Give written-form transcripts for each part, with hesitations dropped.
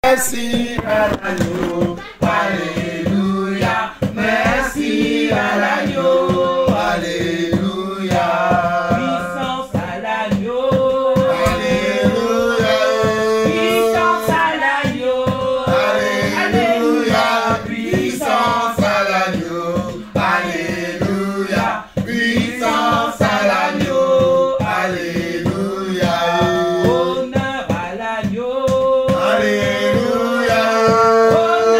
Merci à l'agneau, alléluia. Merci à l'agneau, alléluia. Puissance à l'agneau, Alléluia. puissance à l'agneau, Alléluia. Puissance à l'agneau, alléluia. Puissance à l'agneau, alléluia. honneur à l'agneau, Alléluia. honneur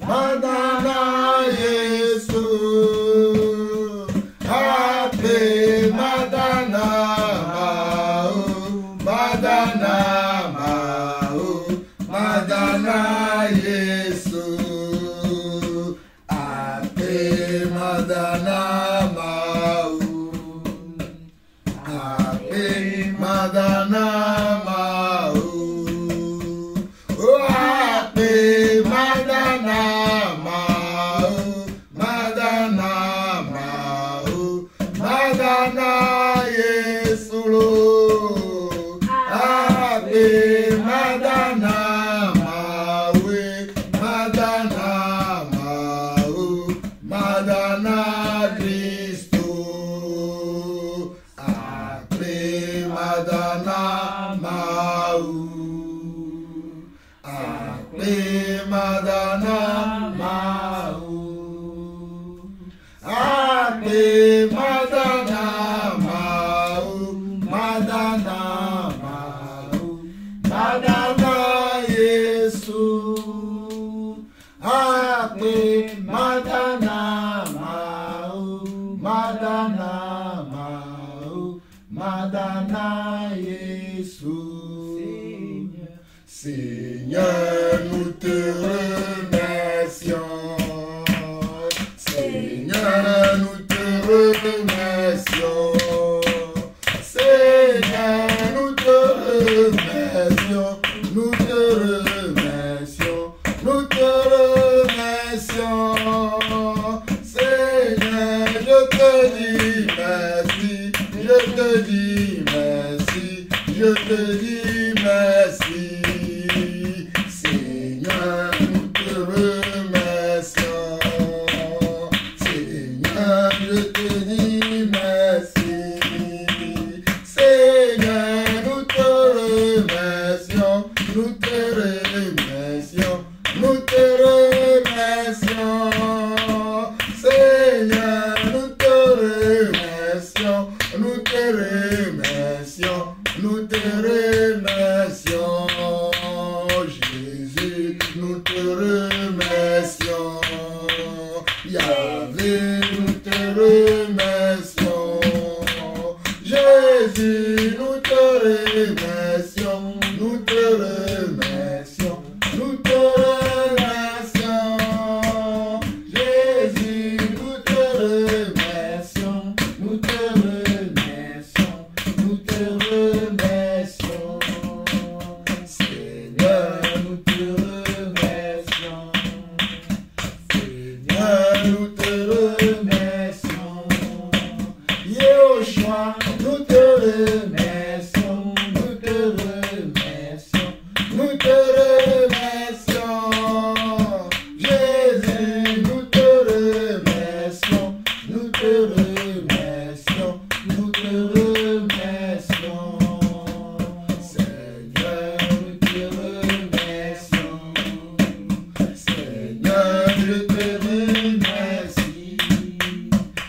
Madana Yesu, Happy na Yesu. Seigneur, nous te remercions. Seigneur, nous te remercions. Seigneur, nous te remercions. Nous te remercions. Nous te remercions. Seigneur, je te dis merci. Je te dis merci. Je te dis merci. Seigneur, nous te remercions. Seigneur, je te dis merci. Seigneur, nous te remercions. Nous te remercions. Nous te remercions. Seigneur, nous te remercions. Nous te remercions. Nous te remercions. Jésus, nous te remercions. Yahvé, nous te remercions. Jésus, nous te remercions. Nous te remercions. Nous te remercions. Jésus, nous te remercions. Nous te remercions. Nous te remercions. Seigneur, nous te remercions. Seigneur, nous te remercions. Yehoshua, nous te remercions. Nous te remercions. Nous te remercions. Jésus, nous te remercions. Nous te remercions. Nous te remercions. Seigneur, nous te remercions. Seigneur, je te remercie.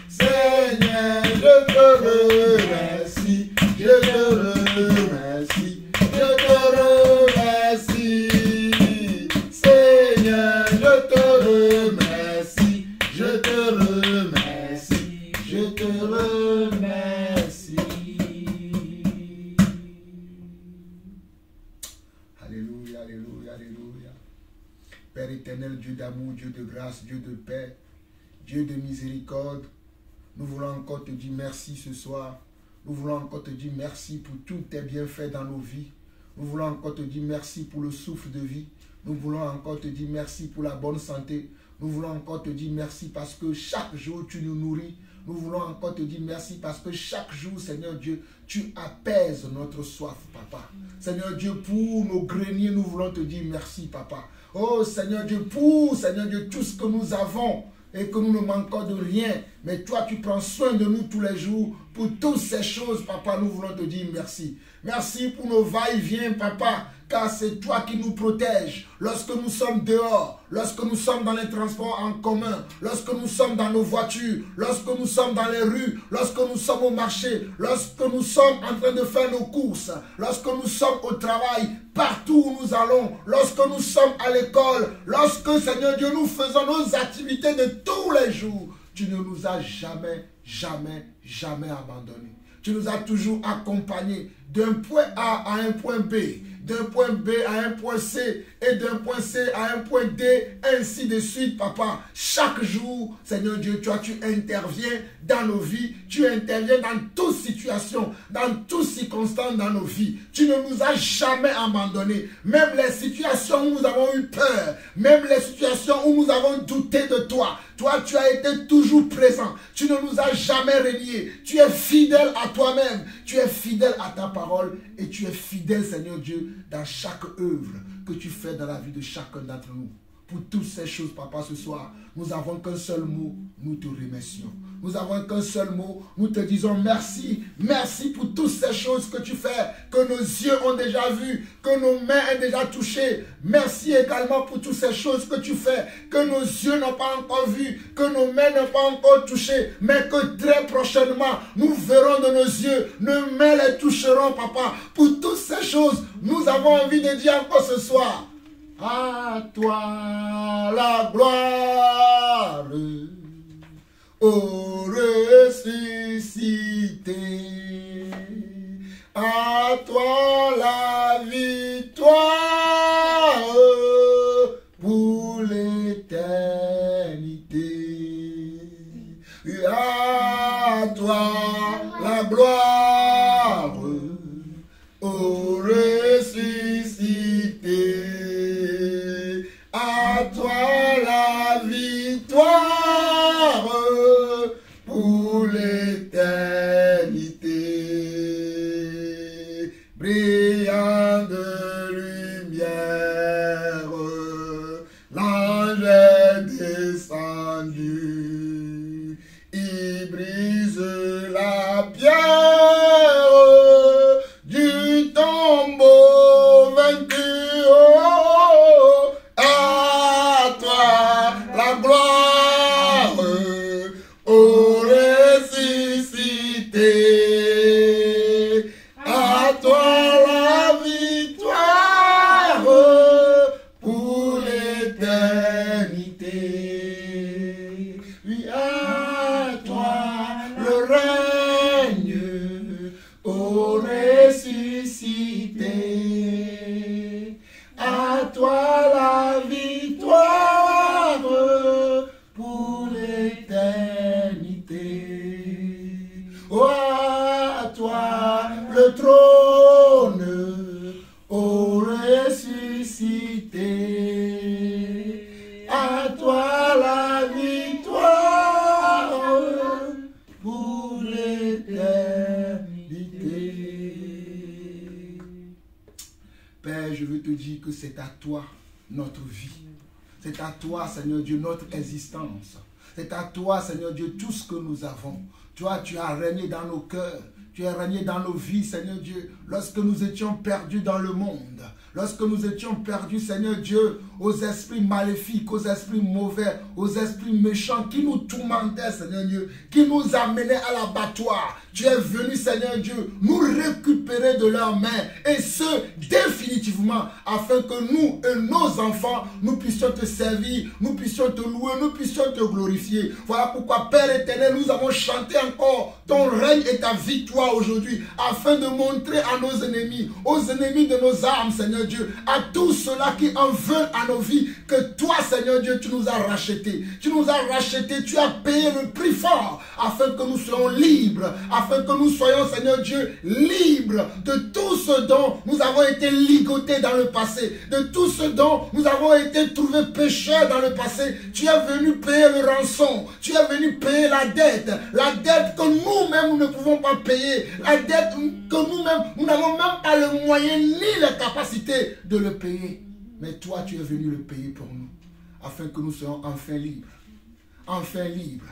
Seigneur, je te remercie. Je te remercie. Je te remercie. Seigneur, je te remercie. Je te remercie. Je te remercie. Alléluia, alléluia, alléluia. Père éternel, Dieu d'amour, Dieu de grâce, Dieu de paix, Dieu de miséricorde, nous voulons encore te dire merci ce soir. Nous voulons encore te dire merci pour tous tes bienfaits dans nos vies. Nous voulons encore te dire merci pour le souffle de vie. Nous voulons encore te dire merci pour la bonne santé. Nous voulons encore te dire merci parce que chaque jour tu nous nourris. Nous voulons encore te dire merci parce que chaque jour, Seigneur Dieu, tu apaises notre soif, Papa. Seigneur Dieu, pour nos greniers, nous voulons te dire merci, Papa. Oh Seigneur Dieu, pour, Seigneur Dieu, tout ce que nous avons et que nous ne manquons de rien. Mais toi, tu prends soin de nous tous les jours. Pour toutes ces choses, Papa, nous voulons te dire merci. Merci pour nos va-et-vient, Papa, car c'est toi qui nous protèges. Lorsque nous sommes dehors, lorsque nous sommes dans les transports en commun, lorsque nous sommes dans nos voitures, lorsque nous sommes dans les rues, lorsque nous sommes au marché, lorsque nous sommes en train de faire nos courses, lorsque nous sommes au travail, partout où nous allons, lorsque nous sommes à l'école, lorsque, Seigneur Dieu, nous faisons nos activités de tous les jours, tu ne nous as jamais, jamais, jamais abandonnés. Tu nous as toujours accompagnés d'un point A à un point B, d'un point B à un point C et d'un point C à un point D, ainsi de suite, Papa. Chaque jour, Seigneur Dieu, tu interviens dans nos vies, tu interviens dans toute situation, dans toutes circonstances dans nos vies. Tu ne nous as jamais abandonnés. Même les situations où nous avons eu peur, même les situations où nous avons douté de toi, toi, tu as été toujours présent. Tu ne nous as jamais reniés. Tu es fidèle à toi-même. Tu es fidèle à ta parole. Et tu es fidèle, Seigneur Dieu, dans chaque œuvre que tu fais dans la vie de chacun d'entre nous. Pour toutes ces choses, Papa, ce soir, nous n'avons qu'un seul mot, nous te remercions. Nous n'avons qu'un seul mot, nous te disons merci. Merci pour toutes ces choses que tu fais, que nos yeux ont déjà vues, que nos mains ont déjà touché. Merci également pour toutes ces choses que tu fais, que nos yeux n'ont pas encore vues, que nos mains n'ont pas encore touché, mais que très prochainement, nous verrons de nos yeux, nos mains les toucheront, Papa. Pour toutes ces choses, nous avons envie de dire encore ce soir, à toi la gloire, ô ressuscité. À toi la victoire pour l'éternité. À toi la gloire au ressuscité. À toi la victoire pour l'éternité. Brillant de lumière, l'ange est descendu. Il brise la pierre du tombeau vaincu. À toi la gloire au ressuscité. À toi la victoire pour l'éternité. Oui, à toi le règne au ressuscité. À toi la victoire pour l'éternité. Oh, à toi le trône au ressuscité. À toi la victoire pour l'éternité. Père, je veux te dire que c'est à toi notre vie. C'est à toi, Seigneur Dieu, notre existence. C'est à toi, Seigneur Dieu, tout ce que nous avons. Toi, tu as régné dans nos cœurs. Tu as régné dans nos vies, Seigneur Dieu, lorsque nous étions perdus dans le monde. Lorsque nous étions perdus, Seigneur Dieu, aux esprits maléfiques, aux esprits mauvais, aux esprits méchants qui nous tourmentaient, Seigneur Dieu, qui nous amenaient à l'abattoir. Tu es venu, Seigneur Dieu, nous récupérer de leurs mains, et ce, définitivement, afin que nous et nos enfants, nous puissions te servir, nous puissions te louer, nous puissions te glorifier. Voilà pourquoi, Père éternel, nous avons chanté encore ton règne et ta victoire aujourd'hui, afin de montrer à nos ennemis, aux ennemis de nos âmes, Seigneur Dieu, à tous ceux-là qui en veulent à nos vies, que toi, Seigneur Dieu, tu nous as rachetés. Tu nous as rachetés, tu as payé le prix fort, afin que nous soyons libres, afin que nous soyons, Seigneur Dieu, libres de tout ce dont nous avons été ligotés dans le passé, de tout ce dont nous avons été trouvés pécheurs dans le passé. Tu es venu payer le rançon, tu es venu payer la dette que nous-mêmes nous ne pouvons pas payer, la dette que nous-mêmes, nous n'avons même pas le moyen ni la capacité de le payer. Mais toi, tu es venu le payer pour nous, afin que nous soyons enfin libres. Enfin libres.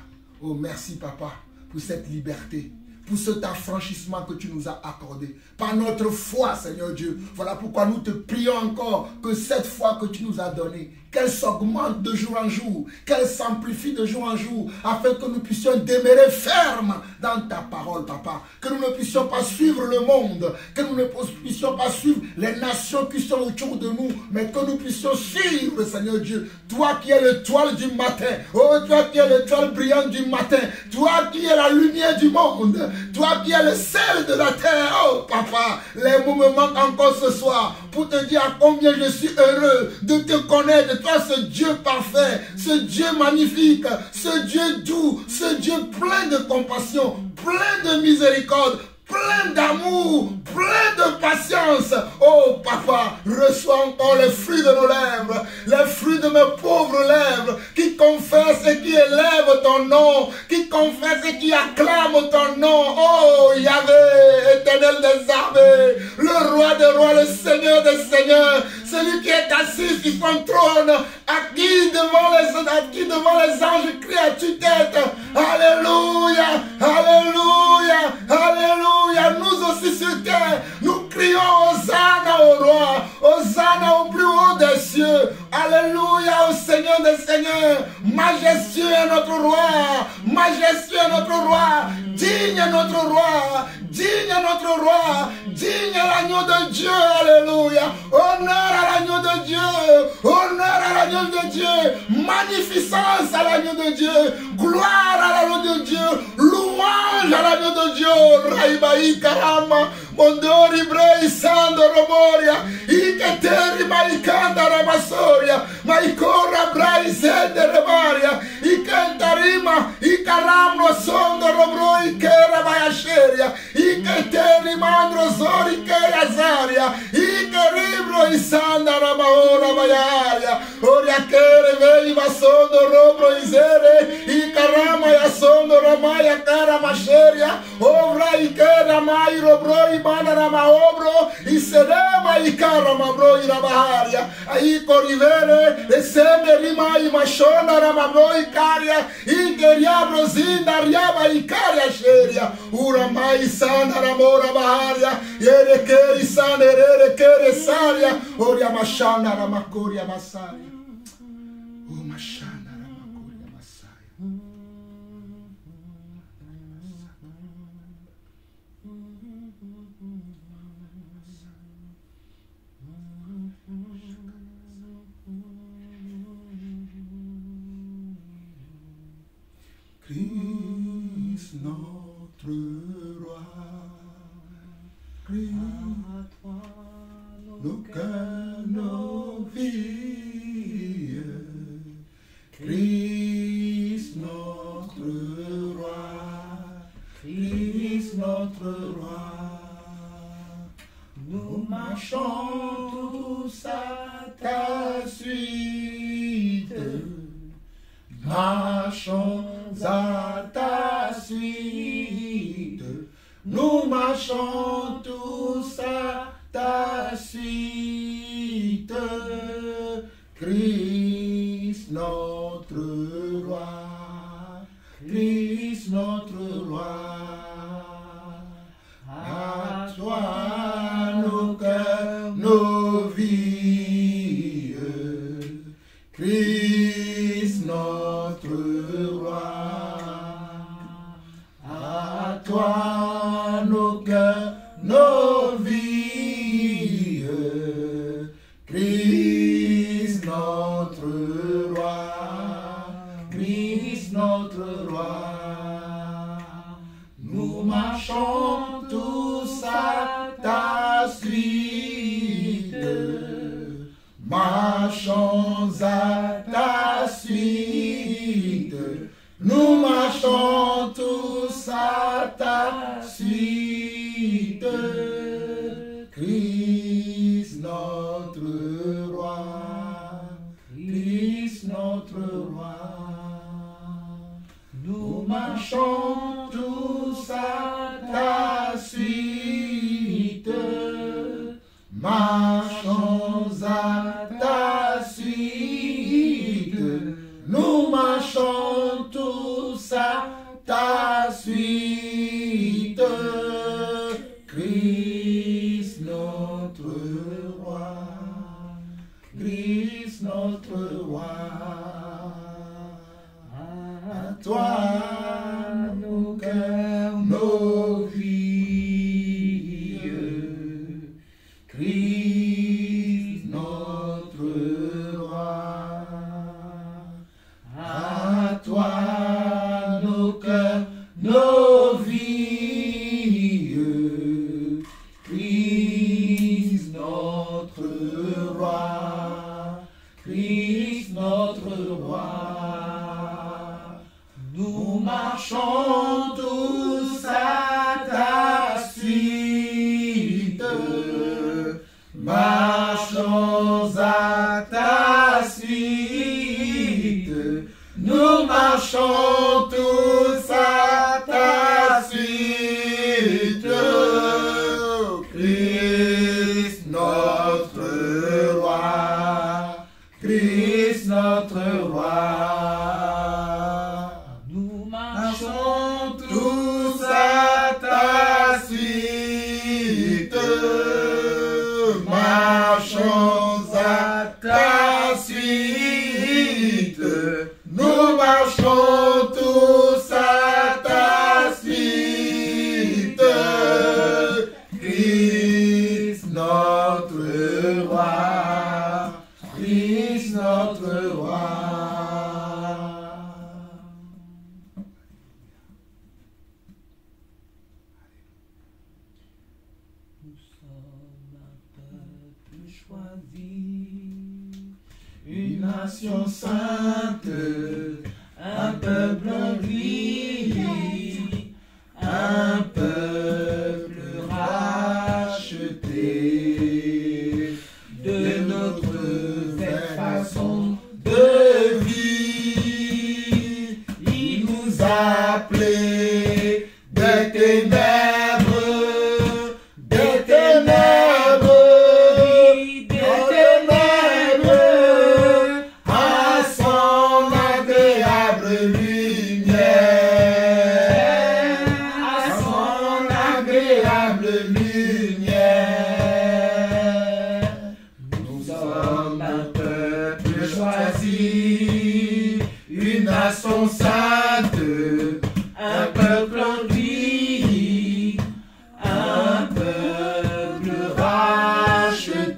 Oh, merci, Papa, pour cette liberté, pour cet affranchissement que tu nous as accordé. Par notre foi, Seigneur Dieu. Voilà pourquoi nous te prions encore que cette foi que tu nous as donnée, qu'elle s'augmente de jour en jour, qu'elle s'amplifie de jour en jour, afin que nous puissions demeurer fermes dans ta parole, Papa. Que nous ne puissions pas suivre le monde, que nous ne puissions pas suivre les nations qui sont autour de nous, mais que nous puissions suivre, Seigneur Dieu, toi qui es l'étoile du matin, oh, toi qui es l'étoile brillante du matin, toi qui es la lumière du monde, toi qui es le sel de la terre, oh, Papa, les mots me manquent encore ce soir pour te dire à combien je suis heureux de te connaître, toi, ce Dieu parfait, ce Dieu magnifique, ce Dieu doux, ce Dieu plein de compassion, plein de miséricorde, plein d'amour, plein de patience. Oh Papa, reçois encore les fruits de nos lèvres, les fruits de mes pauvres lèvres, qui confessent et qui élèvent ton nom, qui confessent et qui acclament ton nom. Oh Yahvé, éternel des armées, le roi des rois, le seigneur des seigneurs, celui qui est assis sur son trône, à qui devant les anges crie à tue-tête. Alléluia, alléluia, alléluia. Nous aussi sur terre, nous crions Hosanna au roi, Hosanna au plus haut des cieux. Alléluia au Seigneur des seigneurs. Majestueux est notre roi, majestueux est notre roi. digne est notre roi, digne est notre roi, digne est l'agneau de Dieu, alléluia. Honneur à l'agneau de Dieu, honneur à l'agneau de Dieu, magnificence à l'agneau de Dieu, gloire à l'agneau de Dieu, louange à l'agneau de Dieu. Raibai karama, mondori brei sando romoria, iketeri maikanda rabasoria, maikora brai sende remaria, ikentarima, ikaramno sondo robro ikera bayasheria, iketeri mandro zori keya zaria, ikeribro isanda ramaora bayaria, oria kere vei basondo robro izere, ikarama ya sondo ramaya kara masheria, ovra ikera mai robro ibana ramaobro, iserema ikarama bro irabaharia, aiko rivere, eseme rima imashona ramabro ikaria, ikeriabro zinda riaba ikaria sheria, uramai sana ramora baharia, yere keri sana ere kere saria, oria mashana ramakoria masaria, o mashana ramakoria masaria. Christ notre roi, Christ, nos cœurs, nos vies, Christ notre roi, Christ notre roi, nous marchons tous à ta suite. Marchons à ta suite, nous marchons tous à ta suite. Christ notre roi, Christ notre roi, à toi nos cœurs, nos vies. Christ notre roi, à toi nos cœurs, nos vies. Christ notre roi, Christ notre roi, nous marchons tous à ta suite. Marchons à ta suite, nous marchons tous à ta suite. Christ notre roi, Christ notre roi, nous marchons tous à ta suite. Marchons à ta suite, nous marchons tous à ta suite. Christ notre roi, Christ notre roi, à toi nos cœurs, nos vies. Christ notre roi, à toi nos cœurs, nos vies. Christ notre roi, Christ notre roi, nous marchons tous à ta suite. Marchons à ta suite, nous marchons tous à ta suite. Christ notre roi, Christ notre roi, nous marchons tous à ta suite. Marchons à ta suite, nous marchons tous à ta suite. Nous sommes un peuple choisi, une nation sainte, un peuple en lui, un peuple racheté de notre belle façon de vie. Il nous a appelés des ténèbres, à son agréable lumière, à son agréable lumière. Nous sommes un peuple choisi, une nation sainte, un peuple en lui, un peuple racheté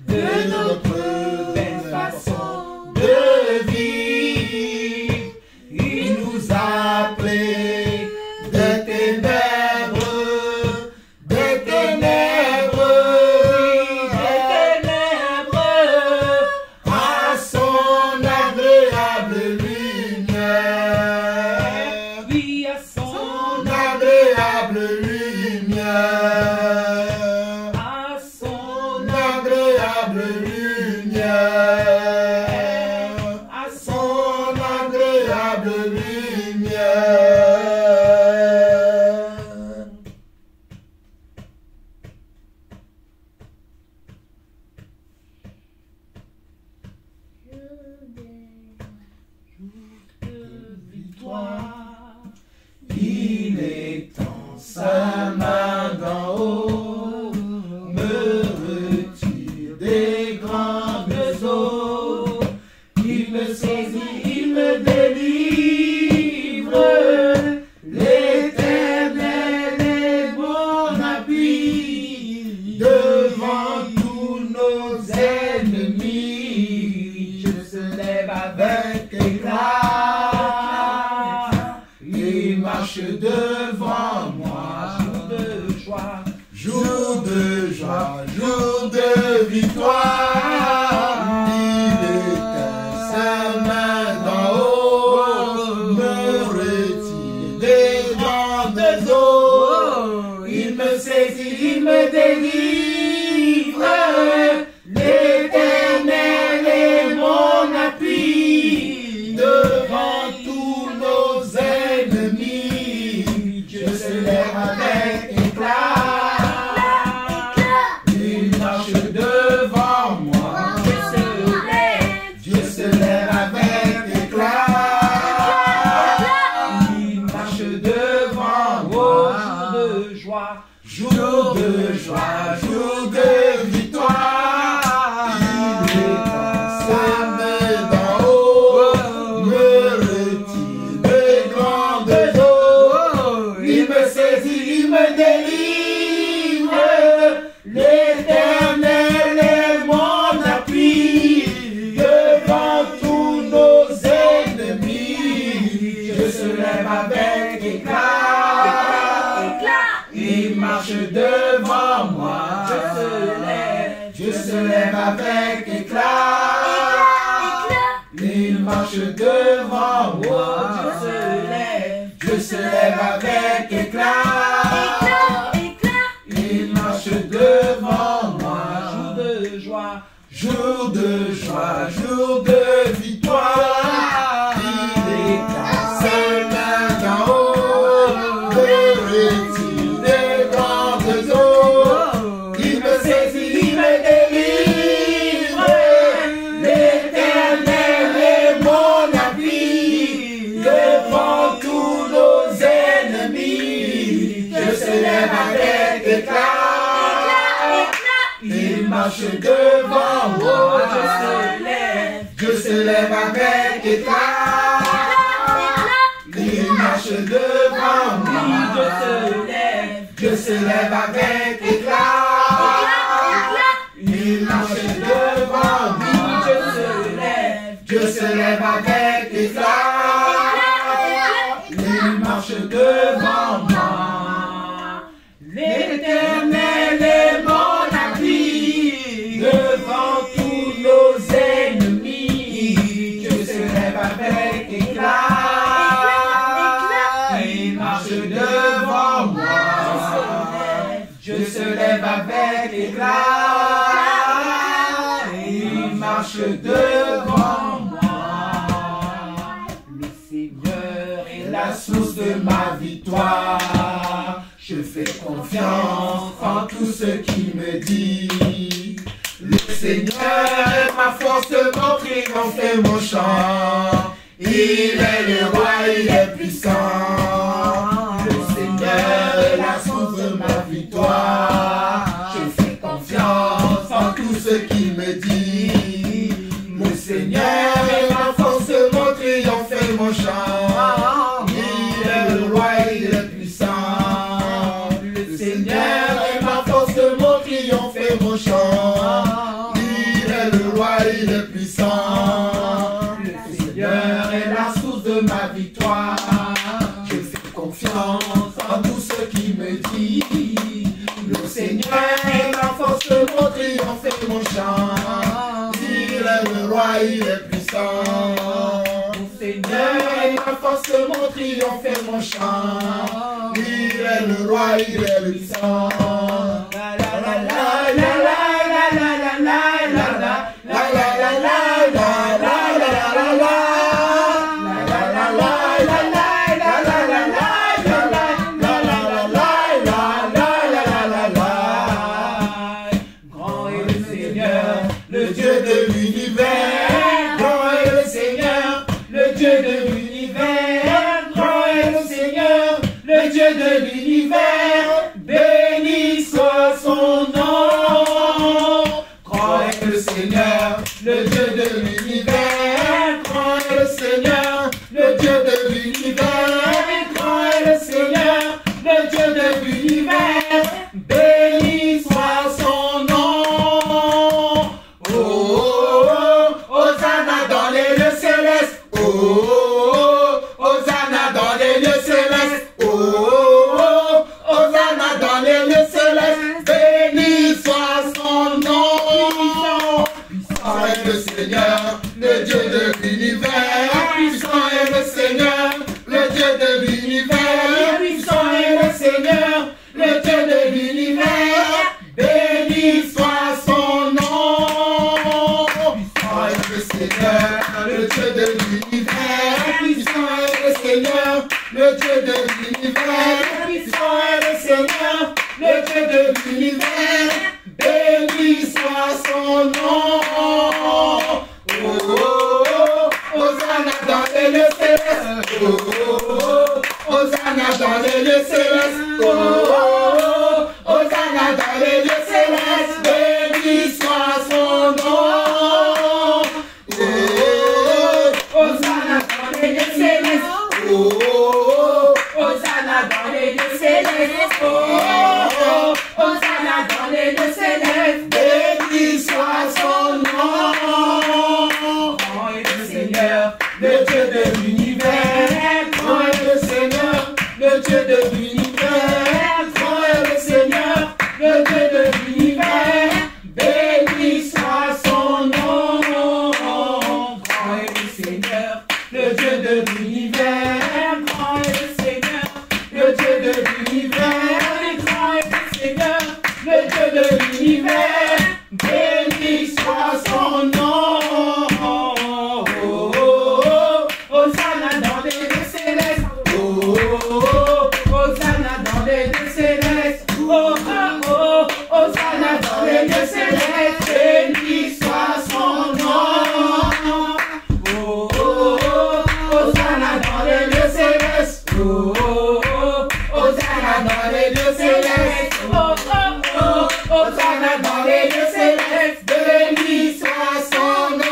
de notre belle façon de vivre. Il nous a appelés des ténèbres, à son agréable lumière. Oui, à son agréable lumière. À son agréable lumière. À son agréable lumière. Victoire, il étend sa main d'en haut, me retire des grandes eaux. Il me saisit, il me délivre. L'Éternel est mon appui devant tous nos ennemis. Je se lève avec éclat. Il marche devant moi, jour de joie, jour de joie, jour de victoire. Il éteint sa main d'en haut, me retire des grandes eaux. Il me saisit, il me délivre. L'Éternel est mon appui devant tous nos ennemis. Je se lève avec éclat. Il marche devant moi. Dieu se lève avec éclat. Il marche devant moi. Jour de joie, jour de victoire. Il étend sa main d'en haut, me retire des grandes eaux. Il me saisit, il me délivre. L'Éternel est mon appui devant tous nos ennemis. Je se lève avec éclat. Il marche devant moi. Je se lève avec éclat. Il marche devant moi. Je se lève avec éclat. Il marche devant moi. Jour de joie, jour de victoire. Il étend sa main d'en haut, me retire des grandes eaux. Il me saisit, il me délivre. L'Éternel est mon appui devant tous nos ennemis. Je se lève avec éclat. Il marche devant moi. Je se lève avec éclat. Il marche devant moi. Je se lève avec éclat. Il marche devant moi. Je se lève avec éclat. Il marche devant moi. devant moi. Dieu se lève avec éclat. Il marche devant moi. Le Seigneur est la source de ma victoire. Je fais confiance en tout ce qu'il me dit. Le Seigneur est ma force, mon triomphe et mon chant. Il est le roi, il est puissant. Le Seigneur est la source de ma victoire. Je fais confiance en tout ce qu'il me dit. Le Seigneur est ma force, mon triomphe et mon chant. Il est le roi, il est puissant. Le Seigneur est ma force, mon triomphe et mon chant. Il est le roi, il est puissant. Le Seigneur est la source de ma victoire. Je fais confiance en tout ce qu'il me dit. Le Seigneur est ma force, mon triomphe et mon chant. Il est le roi, il est puissant. Le Seigneur est ma force, mon triomphe et mon chant. Il est le roi, il est puissant. La la la la la la la la la la la la la la la. De l'univers, béni soit son nom. Grand est le Seigneur, le Dieu de l'univers. Grand est le Seigneur, le Dieu de l'univers. Grand est le Seigneur, le Dieu de l'univers. Béni soit son nom. Oh, oh, oh, Hosanna dans les lieux célestes. Oh, oh, oh, Hosanna dans les lieux célestes. Le Seigneur, le Dieu de l'univers, puissant est le Seigneur, le Dieu de l'univers, puissant est le Seigneur, le Dieu de l'univers, béni soit son nom. Puissant est le Seigneur, le Dieu de l'univers, puissant est le Seigneur, le Dieu de l'univers, puissant est le Seigneur, le Dieu de l'univers, béni soit son nom. Oh, oh, oh, Hosanna dans les lieux célestes. Oh, oh, oh, Hosanna dans les lieux célestes. Oh, oh, oh, Hosanna dans les lieux célestes. Béni soit son nom. Oh, oh, oh, Hosanna dans les lieux célestes. Oh, oh, oh, Hosanna dans les lieux célestes. Oh, oh, oh, Hosanna dans les lieux célestes. Béni soit son nom. Le Dieu de l'univers, grand est le Seigneur, le Dieu de l'univers, grand est le Seigneur, le Dieu de l'univers, béni soit son nom. Grand est le Seigneur, le Dieu de l'univers, grand est le Seigneur, le Dieu de l'univers, grand est le Seigneur, le Dieu de l'univers, béni soit son nom. Hosanna dans les lieux célestes. Oh, oh, oh, Hosanna dans les lieux célestes. Oh, oh, oh, Hosanna dans les lieux célestes. Béni soit son nom. Oh, oh, oh, Hosanna dans les lieux célestes. Oh, oh, oh, Hosanna dans les lieux célestes. Oh, oh, oh, Hosanna dans les lieux célestes. Béni soit son nom.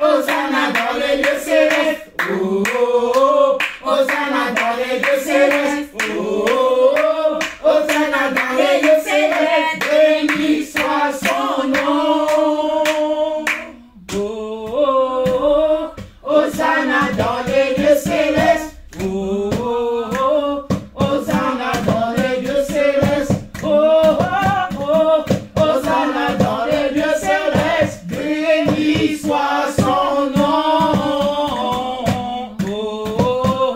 Hosanna dans les lieux célestes. Oh, oh, oh, Hosanna dans les lieux célestes. Oh, oh, oh, Hosanna dans les lieux célestes. Béni soit son nom. Oh, oh, oh, Hosanna dans les lieux célestes. Oh, oh, oh, Hosanna dans les lieux célestes. Oh, oh, oh, Hosanna dans les lieux célestes. Béni soit son nom. Oh, oh,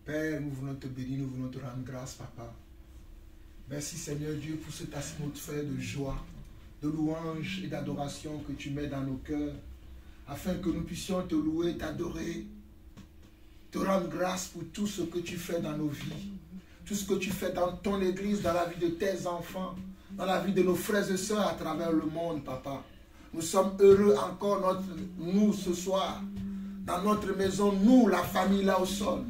Père, nous voulons te bénir, nous voulons te rendre grâce, Papa. Merci, Seigneur Dieu, pour cette atmosphère de joie, de louange et d'adoration que tu mets dans nos cœurs, afin que nous puissions te louer, t'adorer, te rendre grâce pour tout ce que tu fais dans nos vies, tout ce que tu fais dans ton église, dans la vie de tes enfants, dans la vie de nos frères et sœurs à travers le monde, Papa. Nous sommes heureux encore, nous, ce soir, dans notre maison, nous, la famille là au sol.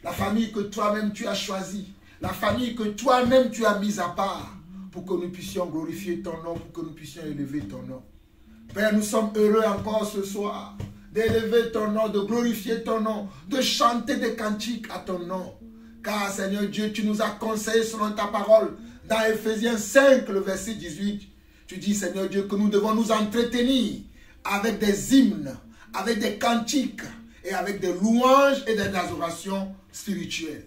La famille que toi-même tu as choisie. La famille que toi-même tu as mise à part pour que nous puissions glorifier ton nom, pour que nous puissions élever ton nom. Père, nous sommes heureux encore ce soir d'élever ton nom, de glorifier ton nom, de chanter des cantiques à ton nom. Car Seigneur Dieu, tu nous as conseillé selon ta parole dans Ephésiens 5, le verset 18. Tu dis, Seigneur Dieu, que nous devons nous entretenir avec des hymnes, avec des cantiques et avec des louanges et des adorations spirituelles.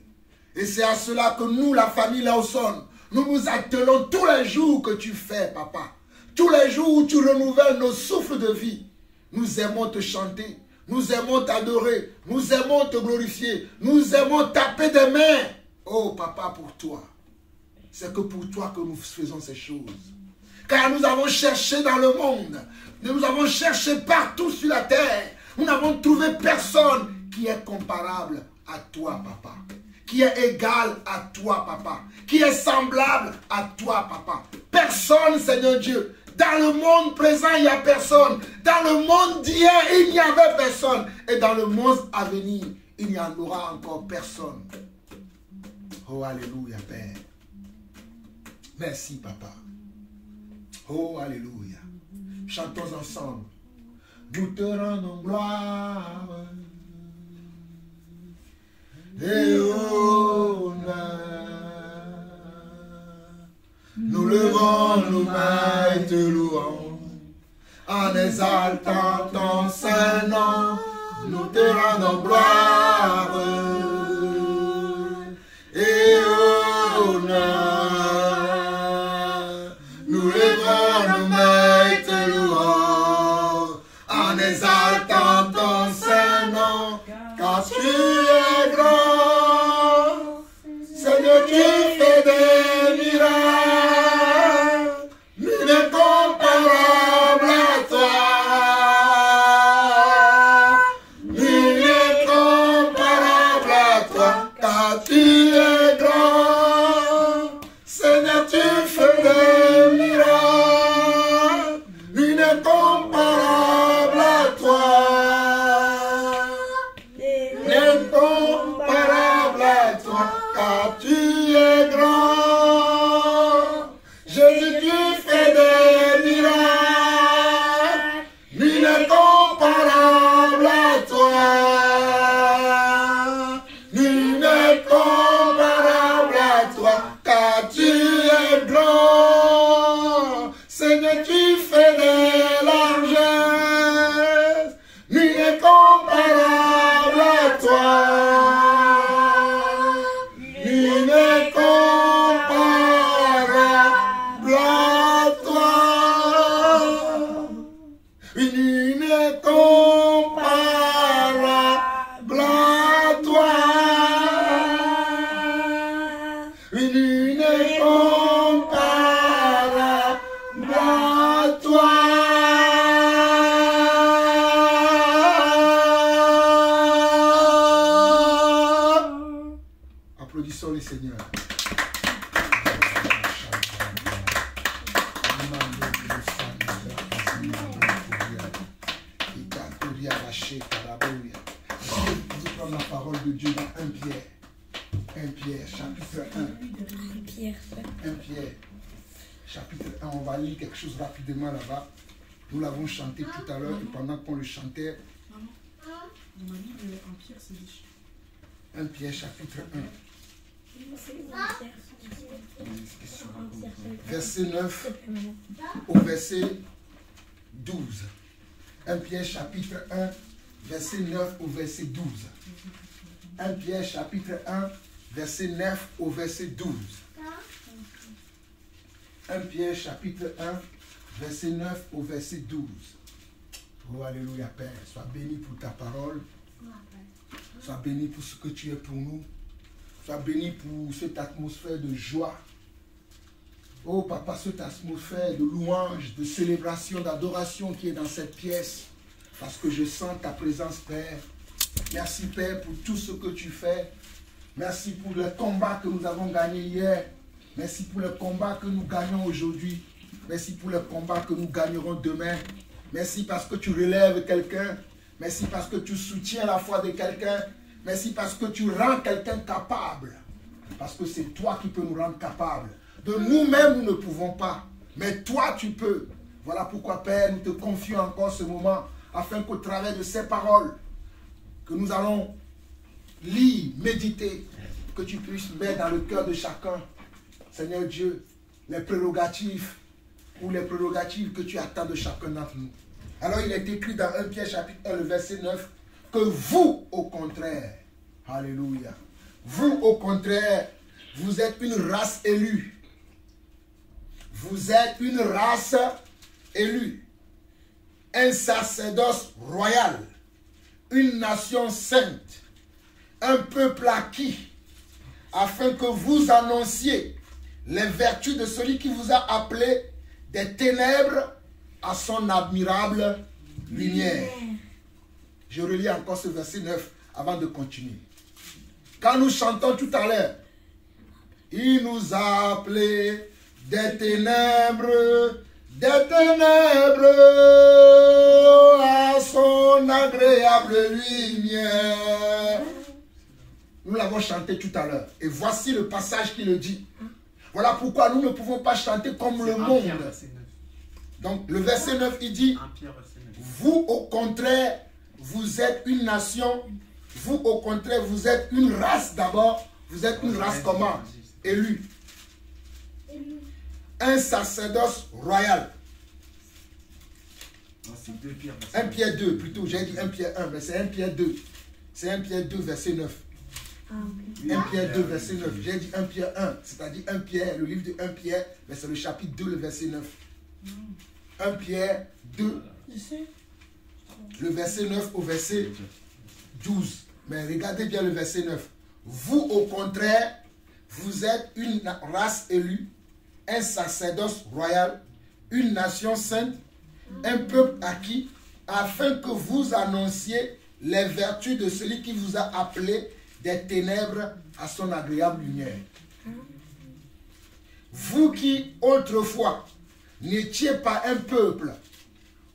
Et c'est à cela que nous, la famille Lawson, nous nous attelons tous les jours que tu fais, Papa. Tous les jours où tu renouvelles nos souffles de vie. Nous aimons te chanter, nous aimons t'adorer, nous aimons te glorifier, nous aimons taper des mains. Oh, Papa, pour toi. C'est que pour toi que nous faisons ces choses. Car nous avons cherché dans le monde, nous avons cherché partout sur la terre. Nous n'avons trouvé personne qui est comparable à toi, Papa. Qui est égal à toi, Papa. Qui est semblable à toi, Papa. Personne, Seigneur Dieu. Dans le monde présent, il n'y a personne. Dans le monde d'hier, il n'y avait personne. Et dans le monde à venir, il n'y en aura encore personne. Oh, alléluia, Père. Merci, Papa. Oh, alléluia. Chantons ensemble. Nous te rendons gloire et honneur. Nous levons nos mains et te louons en exaltant ton saint nom. Nous te rendons gloire et honneur. Nous levons nos mains et te louons en exaltant ton saint nom, car tu es grand. Seigneur, tu fais des miracles, nul n'est comparable à toi. Nul n'est comparable à toi, car tu es grand. Seigneur, tu fais des miracles, nul n'est comparable à toi. N'est comparable à toi, car tu es grand. Jésus, tu fais des miracles, nul n'est comparable à toi. Nul n'est comparable à toi, car tu es grand. Seigneur, tu fais des largesses, nul n'est comparable à toi. Nul n'est comparable à toi. Nul n'est comparable à toi. Nul n'est comparable à toi. Applaudissons le Seigneur. Nous prenons la parole de Dieu dans 1 Pierre. 1 Pierre, chapitre 1. 1 Pierre, chapitre 1. On va lire quelque chose rapidement là-bas. Nous l'avons chanté tout à l'heure et pendant qu'on le chantait. Dans ma Bible, en Pierre, c'est riche. 1 Pierre, chapitre 1. Verset 9 au verset 12. 1 Pierre, chapitre 1, verset 9 au verset 12. 1 Pierre, chapitre 1, verset 9 au verset 12. 1 Pierre, chapitre 1, verset 9 au verset 12. Oh, alléluia, Père. Sois béni pour ta parole. Sois béni pour ce que tu es pour nous. Sois béni pour cette atmosphère de joie. Oh Papa, cette atmosphère de louange, de célébration, d'adoration qui est dans cette pièce. Parce que je sens ta présence, Père. Merci, Père, pour tout ce que tu fais. Merci pour le combat que nous avons gagné hier. Merci pour le combat que nous gagnons aujourd'hui. Merci pour le combat que nous gagnerons demain. Merci parce que tu relèves quelqu'un. Merci parce que tu soutiens la foi de quelqu'un. Merci parce que tu rends quelqu'un capable. Parce que c'est toi qui peux nous rendre capables. De nous-mêmes, nous ne pouvons pas. Mais toi, tu peux. Voilà pourquoi, Père, nous te confions encore ce moment. Afin qu'au travers de ces paroles que nous allons lire, méditer, que tu puisses mettre dans le cœur de chacun, Seigneur Dieu, les prérogatives ou les prérogatives que tu attends de chacun d'entre nous. Alors il est écrit dans 1 Pierre chapitre 1, le verset 9, que vous, au contraire, alléluia, vous, au contraire, vous êtes une race élue. Vous êtes une race élue. Un sacerdoce royal, une nation sainte, un peuple acquis, afin que vous annonciez les vertus de celui qui vous a appelé des ténèbres à son admirable lumière. Je relis encore ce verset 9 avant de continuer. Quand nous chantons tout à l'heure, il nous a appelés des ténèbres à son agréable lumière. Nous l'avons chanté tout à l'heure. Et voici le passage qui le dit. Voilà pourquoi nous ne pouvons pas chanter comme le monde. Donc le verset 9, il dit, vous au contraire, vous êtes une nation. Vous au contraire, vous êtes une race d'abord. Vous êtes une race comment? Élue. Un sacerdoce royal. 1 Pierre 2, plutôt, j'ai dit 1 Pierre 1, mais c'est 1 Pierre 2. C'est 1 Pierre 2, verset 9. 1 Pierre 2, verset 9. J'ai dit 1 Pierre 1, c'est-à-dire 1 Pierre, le livre de 1 Pierre, mais c'est le chapitre 2, le verset 9. 1 Pierre 2, le verset 9 au verset 12. Mais regardez bien le verset 9. Vous, au contraire, vous êtes une race élue, un sacerdoce royal, une nation sainte, un peuple acquis, afin que vous annonciez les vertus de celui qui vous a appelé des ténèbres à son agréable lumière. Vous qui, autrefois, n'étiez pas un peuple,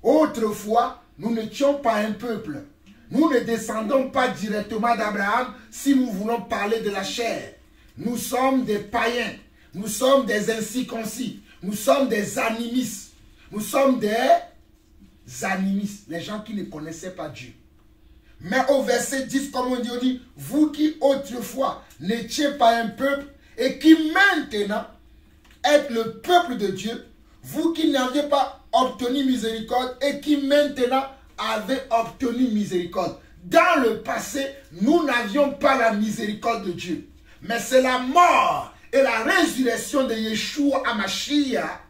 autrefois, nous n'étions pas un peuple. Nous ne descendons pas directement d'Abraham si nous voulons parler de la chair. Nous sommes des païens, nous sommes des incirconcis, nous sommes des animistes. Nous sommes des animistes, les gens qui ne connaissaient pas Dieu. Mais au verset 10, comme on dit, vous qui autrefois n'étiez pas un peuple et qui maintenant êtes le peuple de Dieu, vous qui n'aviez pas obtenu miséricorde et qui maintenant avez obtenu miséricorde. Dans le passé, nous n'avions pas la miséricorde de Dieu. Mais c'est la mort et la résurrection de Yeshua HaMashiach,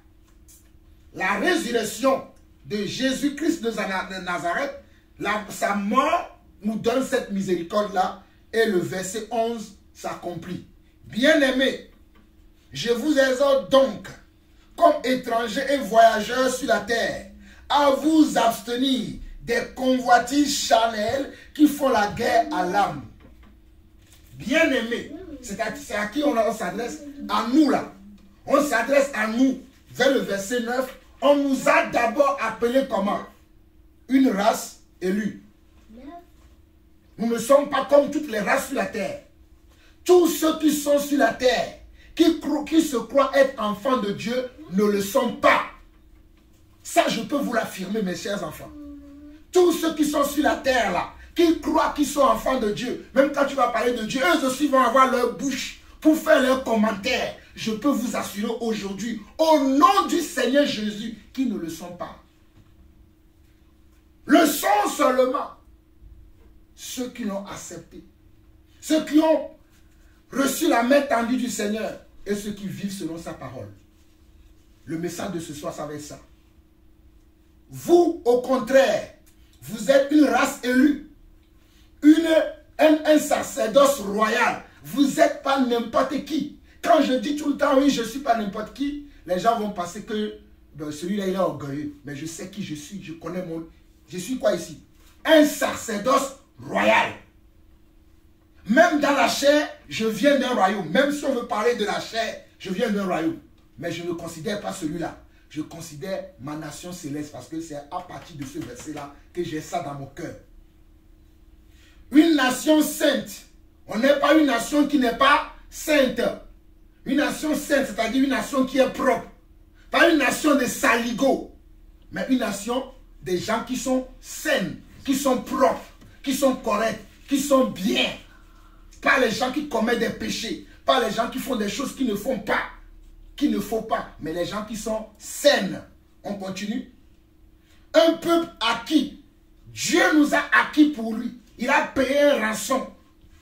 la résurrection de Jésus-Christ de Nazareth, sa mort nous donne cette miséricorde-là et le verset 11 s'accomplit. Bien-aimés, je vous exhorte donc, comme étrangers et voyageurs sur la terre, à vous abstenir des convoitises charnelles qui font la guerre à l'âme. Bien-aimés, c'est à qui on s'adresse? À nous là. On s'adresse à nous. Vers le verset 9, on nous a d'abord appelés comment? Une race élue. Nous ne sommes pas comme toutes les races sur la terre. Tous ceux qui sont sur la terre, qui se croient être enfants de Dieu, ne le sont pas. Ça, je peux vous l'affirmer, mes chers enfants. Tous ceux qui sont sur la terre là, qui croient qu'ils sont enfants de Dieu, même quand tu vas parler de Dieu, eux aussi vont avoir leur bouche pour faire leurs commentaires. Je peux vous assurer aujourd'hui, au nom du Seigneur Jésus, qu'ils ne le sont pas. Le sont seulement ceux qui l'ont accepté, ceux qui ont reçu la main tendue du Seigneur et ceux qui vivent selon sa parole. Le message de ce soir, ça va être ça. Vous, au contraire, vous êtes une race élue, un royale. Vous n'êtes pas n'importe qui. Quand je dis tout le temps, oui, je ne suis pas n'importe qui, les gens vont penser que celui-là, il est orgueilleux. Mais je sais qui je suis, je connais mon... Je suis quoi ici? Un sacerdoce royal. Même dans la chair, je viens d'un royaume. Même si on veut parler de la chair, je viens d'un royaume. Mais je ne considère pas celui-là. Je considère ma nation céleste parce que c'est à partir de ce verset-là que j'ai ça dans mon cœur. Une nation sainte. On n'est pas une nation qui n'est pas sainte. Une nation sainte, c'est-à-dire une nation qui est propre. Pas une nation de saligots, mais une nation des gens qui sont saines, qui sont propres, qui sont corrects, qui sont bien. Pas les gens qui commettent des péchés, pas les gens qui font des choses qu'ils ne font pas, qu'il ne faut pas, mais les gens qui sont saines. On continue. Un peuple acquis. Dieu nous a acquis pour lui. Il a payé un rançon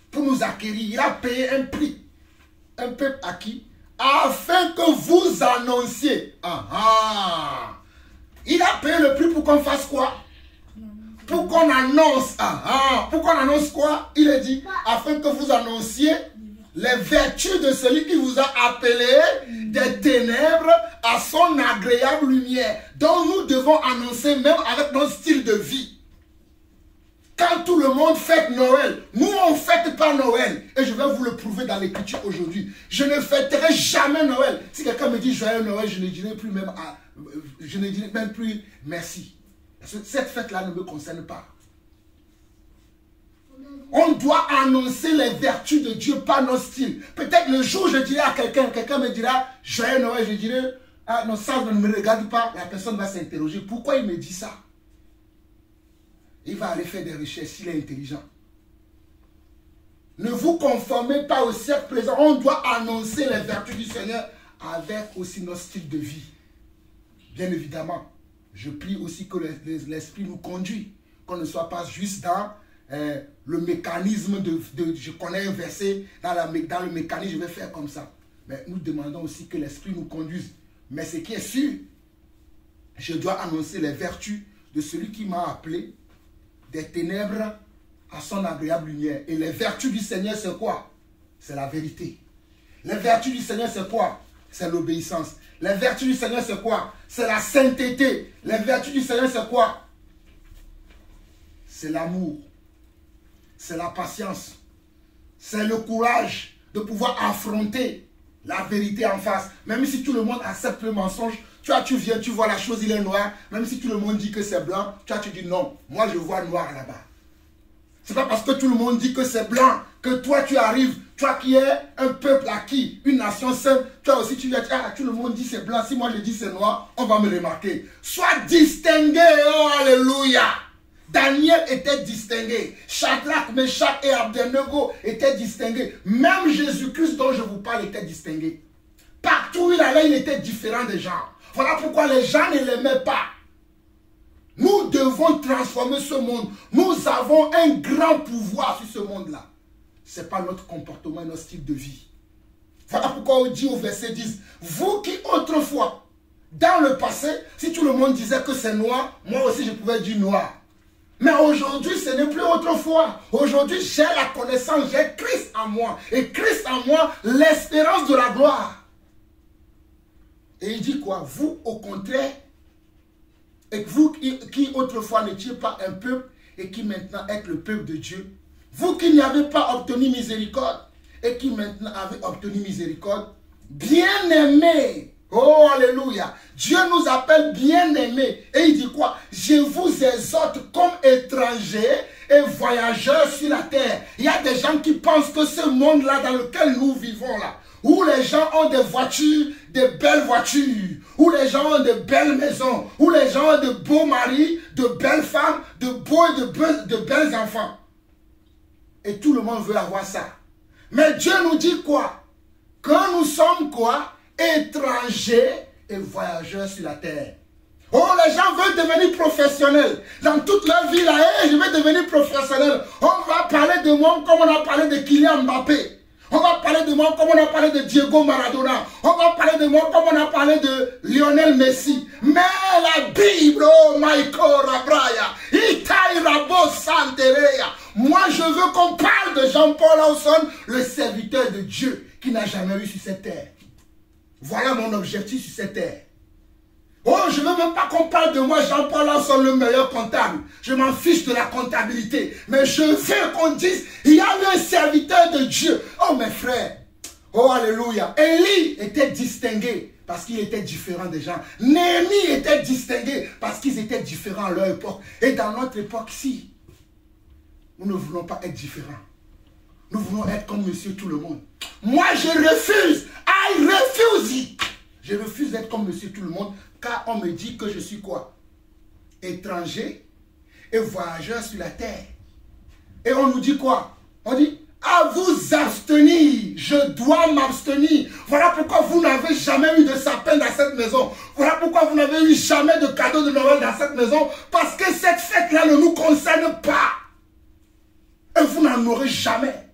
pour nous acquérir. Il a payé un prix. Un peuple acquis. Afin que vous annonciez. Il a payé le prix pour qu'on fasse quoi? Pour qu'on annonce. Pour qu'on annonce quoi? Il a dit, afin que vous annonciez les vertus de celui qui vous a appelé des ténèbres à son agréable lumière, dont nous devons annoncer même avec notre style de vie. Quand tout le monde fête Noël, nous on ne fête pas Noël. Et je vais vous le prouver dans l'écriture aujourd'hui. Je ne fêterai jamais Noël. Si quelqu'un me dit joyeux Noël, je ne dirai plus même, merci. Parce que cette fête-là ne me concerne pas. On doit annoncer les vertus de Dieu par nos styles. Peut-être le jour où je dirai à quelqu'un me dira joyeux Noël, je dirai, ah non, ça ne me regarde pas. La personne va s'interroger. Pourquoi il me dit ça? Il va aller faire des recherches s'il est intelligent. Ne vous conformez pas au siècle présent. On doit annoncer les vertus du Seigneur avec aussi notre style de vie. Bien évidemment, je prie aussi que l'Esprit nous conduit. Qu'on ne soit pas juste dans le mécanisme de je connais un verset, dans le mécanisme, je vais faire comme ça. Mais nous demandons aussi que l'Esprit nous conduise. Mais ce qui est sûr, je dois annoncer les vertus de celui qui m'a appelé des ténèbres à son agréable lumière. Et les vertus du Seigneur, c'est quoi? C'est la vérité. Les vertus du Seigneur, c'est quoi? C'est l'obéissance. Les vertus du Seigneur, c'est quoi? C'est la sainteté. Les vertus du Seigneur, c'est quoi? C'est l'amour. C'est la patience. C'est le courage de pouvoir affronter la vérité en face. Même si tout le monde accepte le mensonge, tu viens, tu vois la chose, il est noir. Même si tout le monde dit que c'est blanc, tu dis non, moi je vois noir là-bas. C'est pas parce que tout le monde dit que c'est blanc que toi tu arrives, toi qui es un peuple acquis, une nation sainte, toi aussi tu viens, tout le monde dit c'est blanc, si moi je dis c'est noir, on va me remarquer. Sois distingué, oh alléluia. Daniel était distingué. Shadrach, Meshach et Abednego étaient distingués. Même Jésus-Christ dont je vous parle était distingué. Partout où il allait, il était différent des gens. Voilà pourquoi les gens ne l'aimaient pas. Nous devons transformer ce monde. Nous avons un grand pouvoir sur ce monde-là. Ce n'est pas notre comportement, notre style de vie. Voilà pourquoi on dit au verset 10, vous qui autrefois, dans le passé, si tout le monde disait que c'est noir, moi aussi je pouvais dire noir. Mais aujourd'hui, ce n'est plus autrefois. Aujourd'hui, j'ai la connaissance, j'ai Christ en moi. Et Christ en moi, l'espérance de la gloire. Et il dit quoi? Vous, au contraire, et vous qui autrefois n'étiez pas un peuple et qui maintenant êtes le peuple de Dieu, vous qui n'avez pas obtenu miséricorde et qui maintenant avez obtenu miséricorde, bien-aimés, oh alléluia, Dieu nous appelle bien-aimés. Et il dit quoi? Je vous exhorte comme étrangers et voyageurs sur la terre. Il y a des gens qui pensent que ce monde-là dans lequel nous vivons là, où les gens ont des voitures, des belles voitures, où les gens ont de belles maisons, où les gens ont de beaux maris, de belles femmes, de beaux et de belles enfants. Et tout le monde veut avoir ça. Mais Dieu nous dit quoi? Que nous sommes quoi? Étrangers et voyageurs sur la terre. Oh, les gens veulent devenir professionnels. Dans toute leur vie, là, hey, je vais devenir professionnel. On va parler de moi comme on a parlé de Kylian Mbappé. On va parler de moi comme on a parlé de Diego Maradona. On va parler de moi comme on a parlé de Lionel Messi. Mais la Bible, oh Michael Rabraya, Itaï Rabo Santereya. Moi, je veux qu'on parle de Jean-Paul Lawson, le serviteur de Dieu qui n'a jamais eu sur cette terre. Voilà mon objectif sur cette terre. Oh, je ne veux même pas qu'on parle de moi, Jean-Paul Lawson, le meilleur comptable. Je m'en fiche de la comptabilité. Mais je veux qu'on dise, il y a eu un serviteur de Dieu. Oh, mes frères. Oh, alléluia. Élie était distingué parce qu'il était différent des gens. Néhémie était distingué parce qu'ils étaient différents à leur époque. Et dans notre époque, si, nous ne voulons pas être différents. Nous voulons être comme monsieur tout le monde. Moi, je refuse. I refuse. Je refuse d'être comme monsieur tout le monde, car on me dit que je suis quoi? Étranger et voyageur sur la terre. Et on nous dit quoi? On dit, à vous abstenir, je dois m'abstenir. Voilà pourquoi vous n'avez jamais eu de sapin dans cette maison. Voilà pourquoi vous n'avez eu jamais de cadeau de Noël dans cette maison. Parce que cette fête-là ne nous concerne pas. Et vous n'en aurez jamais.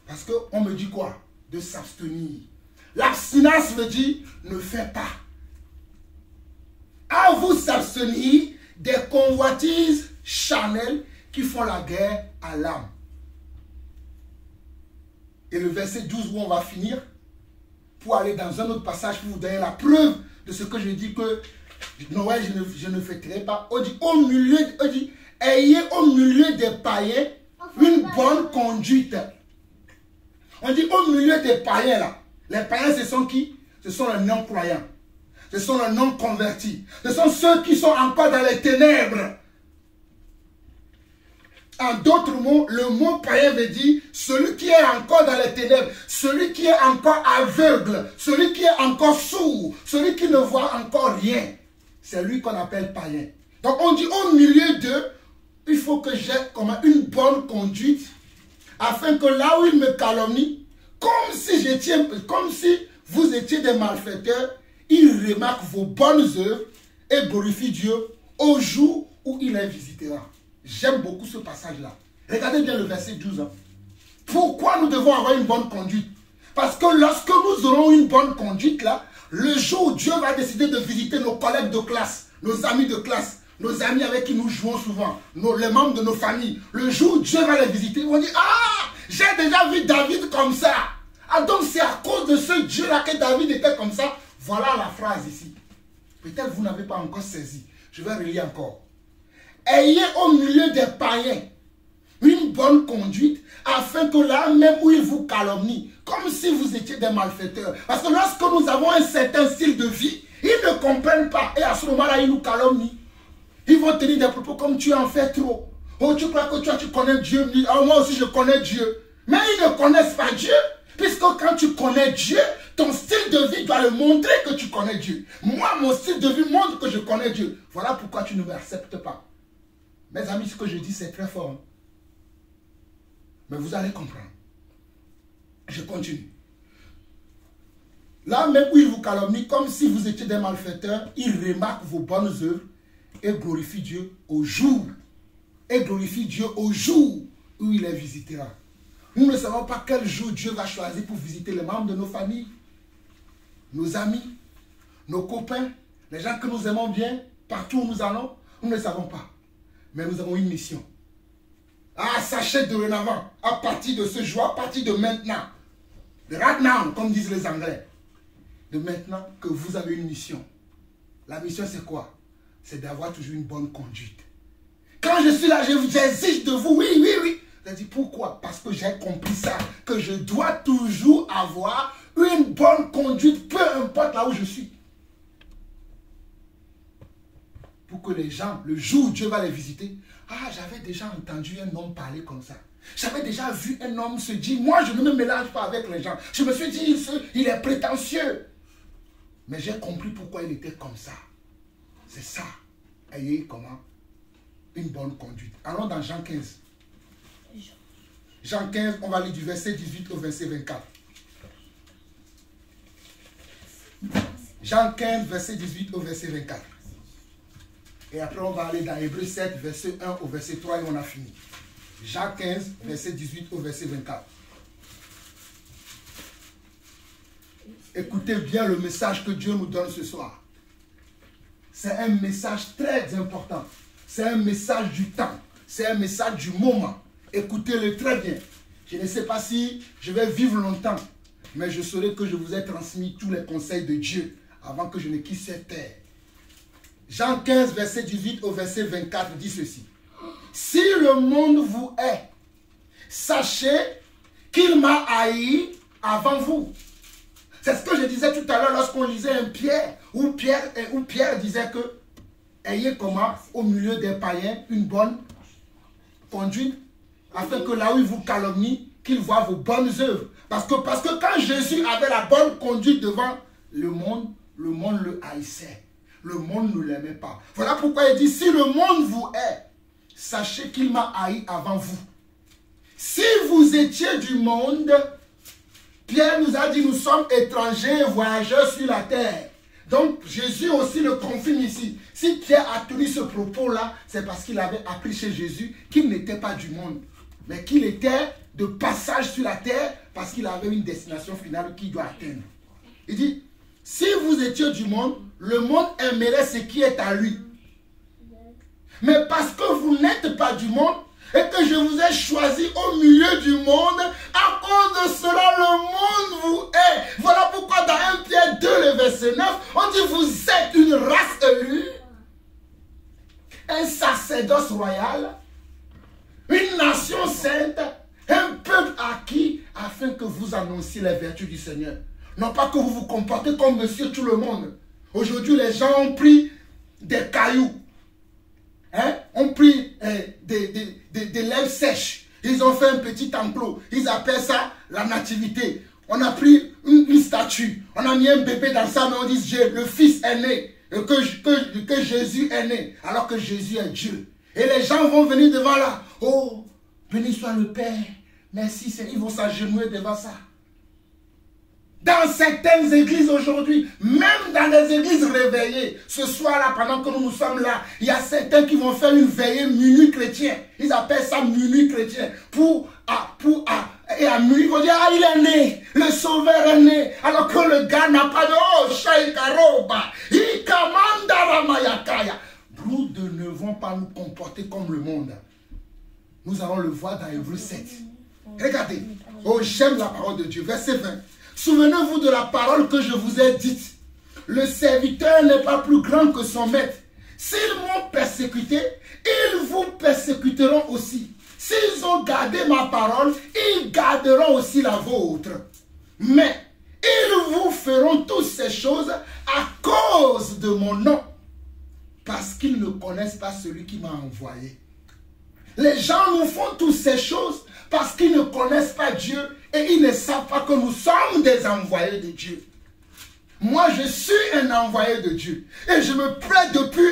Parce qu'on me dit quoi? De s'abstenir. L'abstinence veut dire ne fais pas. À vous s'abstenir des convoitises charnelles qui font la guerre à l'âme. Et le verset 12 où on va finir, pour aller dans un autre passage pour vous donner la preuve de ce que je dis que Noël je ne fêterai pas. On dit au milieu, on dit, ayez au milieu des païens une bonne conduite. On dit au milieu des païens là. Les païens, ce sont qui? Ce sont les non-croyants. Ce sont les non-convertis. Ce sont ceux qui sont encore dans les ténèbres. En d'autres mots, le mot païen veut dire celui qui est encore dans les ténèbres, celui qui est encore aveugle, celui qui est encore sourd, celui qui ne voit encore rien. C'est lui qu'on appelle païen. Donc on dit au milieu d'eux, il faut que j'ai comme une bonne conduite, afin que là où ils me calomnient, comme si vous étiez des malfaiteurs, ils remarquent vos bonnes œuvres et glorifient Dieu au jour où il les visitera. J'aime beaucoup ce passage-là. Regardez bien le verset 12. Pourquoi nous devons avoir une bonne conduite? Parce que lorsque nous aurons une bonne conduite, là, le jour où Dieu va décider de visiter nos collègues de classe, nos amis de classe, nos amis avec qui nous jouons souvent, les membres de nos familles, le jour où Dieu va les visiter, ils vont dire, ah, j'ai déjà vu David comme ça. Ah, donc c'est à cause de ce Dieu-là que David était comme ça. Voilà la phrase ici. Peut-être vous n'avez pas encore saisi. Je vais relire encore. Ayez au milieu des païens une bonne conduite, afin que là même où ils vous calomnient, comme si vous étiez des malfaiteurs. Parce que lorsque nous avons un certain style de vie, ils ne comprennent pas. Et à ce moment-là, ils nous calomnient. Ils vont tenir des propos comme tu en fais trop. Oh, tu crois que tu connais Dieu? Oh, moi aussi je connais Dieu. Mais ils ne connaissent pas Dieu. Puisque quand tu connais Dieu, ton style de vie doit le montrer que tu connais Dieu. Moi, mon style de vie montre que je connais Dieu. Voilà pourquoi tu ne m'acceptes pas. Mes amis, ce que je dis, c'est très fort. Mais vous allez comprendre. Je continue. Là même où ils vous calomnient, comme si vous étiez des malfaiteurs, ils remarquent vos bonnes œuvres et glorifient Dieu au jour. Et glorifient Dieu au jour où il les visitera. Nous ne savons pas quel jour Dieu va choisir pour visiter les membres de nos familles, nos amis, nos copains, les gens que nous aimons bien, partout où nous allons. Nous ne savons pas. Mais nous avons une mission. Ah, sachez dorénavant, à partir de ce jour, à partir de maintenant, right now, comme disent les Anglais, de maintenant que vous avez une mission. La mission c'est quoi? C'est d'avoir toujours une bonne conduite. Quand je suis là, j'exige de vous, oui, oui, oui. Je dis pourquoi? Parce que j'ai compris ça, que je dois toujours avoir une bonne conduite, peu importe là où je suis. Pour que les gens, le jour où Dieu va les visiter, ah, j'avais déjà entendu un homme parler comme ça. J'avais déjà vu un homme se dire, moi je ne me mélange pas avec les gens. Je me suis dit, il est prétentieux. Mais j'ai compris pourquoi il était comme ça. C'est ça. Ayez comment? Une bonne conduite. Allons dans Jean 15. Jean 15, on va lire du verset 18 au verset 24. Jean 15, verset 18 au verset 24. Et après, on va aller dans Hébreux 7, verset 1 au verset 3 et on a fini. Jean 15, verset 18 au verset 24. Écoutez bien le message que Dieu nous donne ce soir. C'est un message très important. C'est un message du temps. C'est un message du moment. Écoutez-le très bien. Je ne sais pas si je vais vivre longtemps, mais je saurai que je vous ai transmis tous les conseils de Dieu avant que je ne quitte cette terre. Jean 15, verset 18 au verset 24 dit ceci. Si le monde vous hait, sachez qu'il m'a haï avant vous. C'est ce que je disais tout à l'heure lorsqu'on lisait un Pierre, où Pierre disait que ayez comment au milieu des païens une bonne conduite, afin que là où ils vous calomnient, qu'ils voient vos bonnes œuvres. Parce que quand Jésus avait la bonne conduite devant le monde le haïssait. Le monde ne l'aimait pas. Voilà pourquoi il dit, si le monde vous hait, sachez qu'il m'a haï avant vous. Si vous étiez du monde, Pierre nous a dit, nous sommes étrangers, voyageurs sur la terre. Donc Jésus aussi le confirme ici. Si Pierre a tenu ce propos-là, c'est parce qu'il avait appris chez Jésus qu'il n'était pas du monde, mais qu'il était de passage sur la terre parce qu'il avait une destination finale qu'il doit atteindre. Il dit, si vous étiez du monde, le monde aimerait ce qui est à lui. Mais parce que vous n'êtes pas du monde et que je vous ai choisi au milieu du monde, à cause de cela, le monde vous hait. Voilà pourquoi dans 1 Pierre 2, le verset 9, on dit, vous êtes une race élue, un sacerdoce royal, une nation sainte, un peuple acquis, afin que vous annonciez les vertus du Seigneur. Non pas que vous vous comportez comme monsieur tout le monde. Aujourd'hui, les gens ont pris des cailloux, ont pris des lèvres sèches. Ils ont fait un petit enclos. Ils appellent ça la nativité. On a pris une statue. On a mis un bébé dans ça, mais on dit le Fils est né. Que Jésus est né. Alors que Jésus est Dieu. Et les gens vont venir devant là. Oh, béni soit le Père. Merci, ils vont s'agenouiller devant ça. Dans certaines églises aujourd'hui, même dans les églises réveillées, ce soir-là, pendant que nous sommes là, il y a certains qui vont faire une veillée minuit chrétien. Ils appellent ça minuit chrétien. Et à minuit, ils vont dire, ah, il est né, le sauveur est né. Alors que le gars n'a pas de, oh, shaikaroba, ikamandaramayakaya. Nous ne devons pas nous comporter comme le monde. Nous allons le voir dans Hébreux 7. Regardez, oh, j'aime la parole de Dieu. Verset 20. Souvenez-vous de la parole que je vous ai dite. Le serviteur n'est pas plus grand que son maître. S'ils m'ont persécuté, ils vous persécuteront aussi. S'ils ont gardé ma parole, ils garderont aussi la vôtre. Mais ils vous feront toutes ces choses à cause de mon nom, parce qu'ils ne connaissent pas celui qui m'a envoyé. Les gens nous font toutes ces choses parce qu'ils ne connaissent pas Dieu et ils ne savent pas que nous sommes des envoyés de Dieu. Moi, je suis un envoyé de Dieu. Et je me plais depuis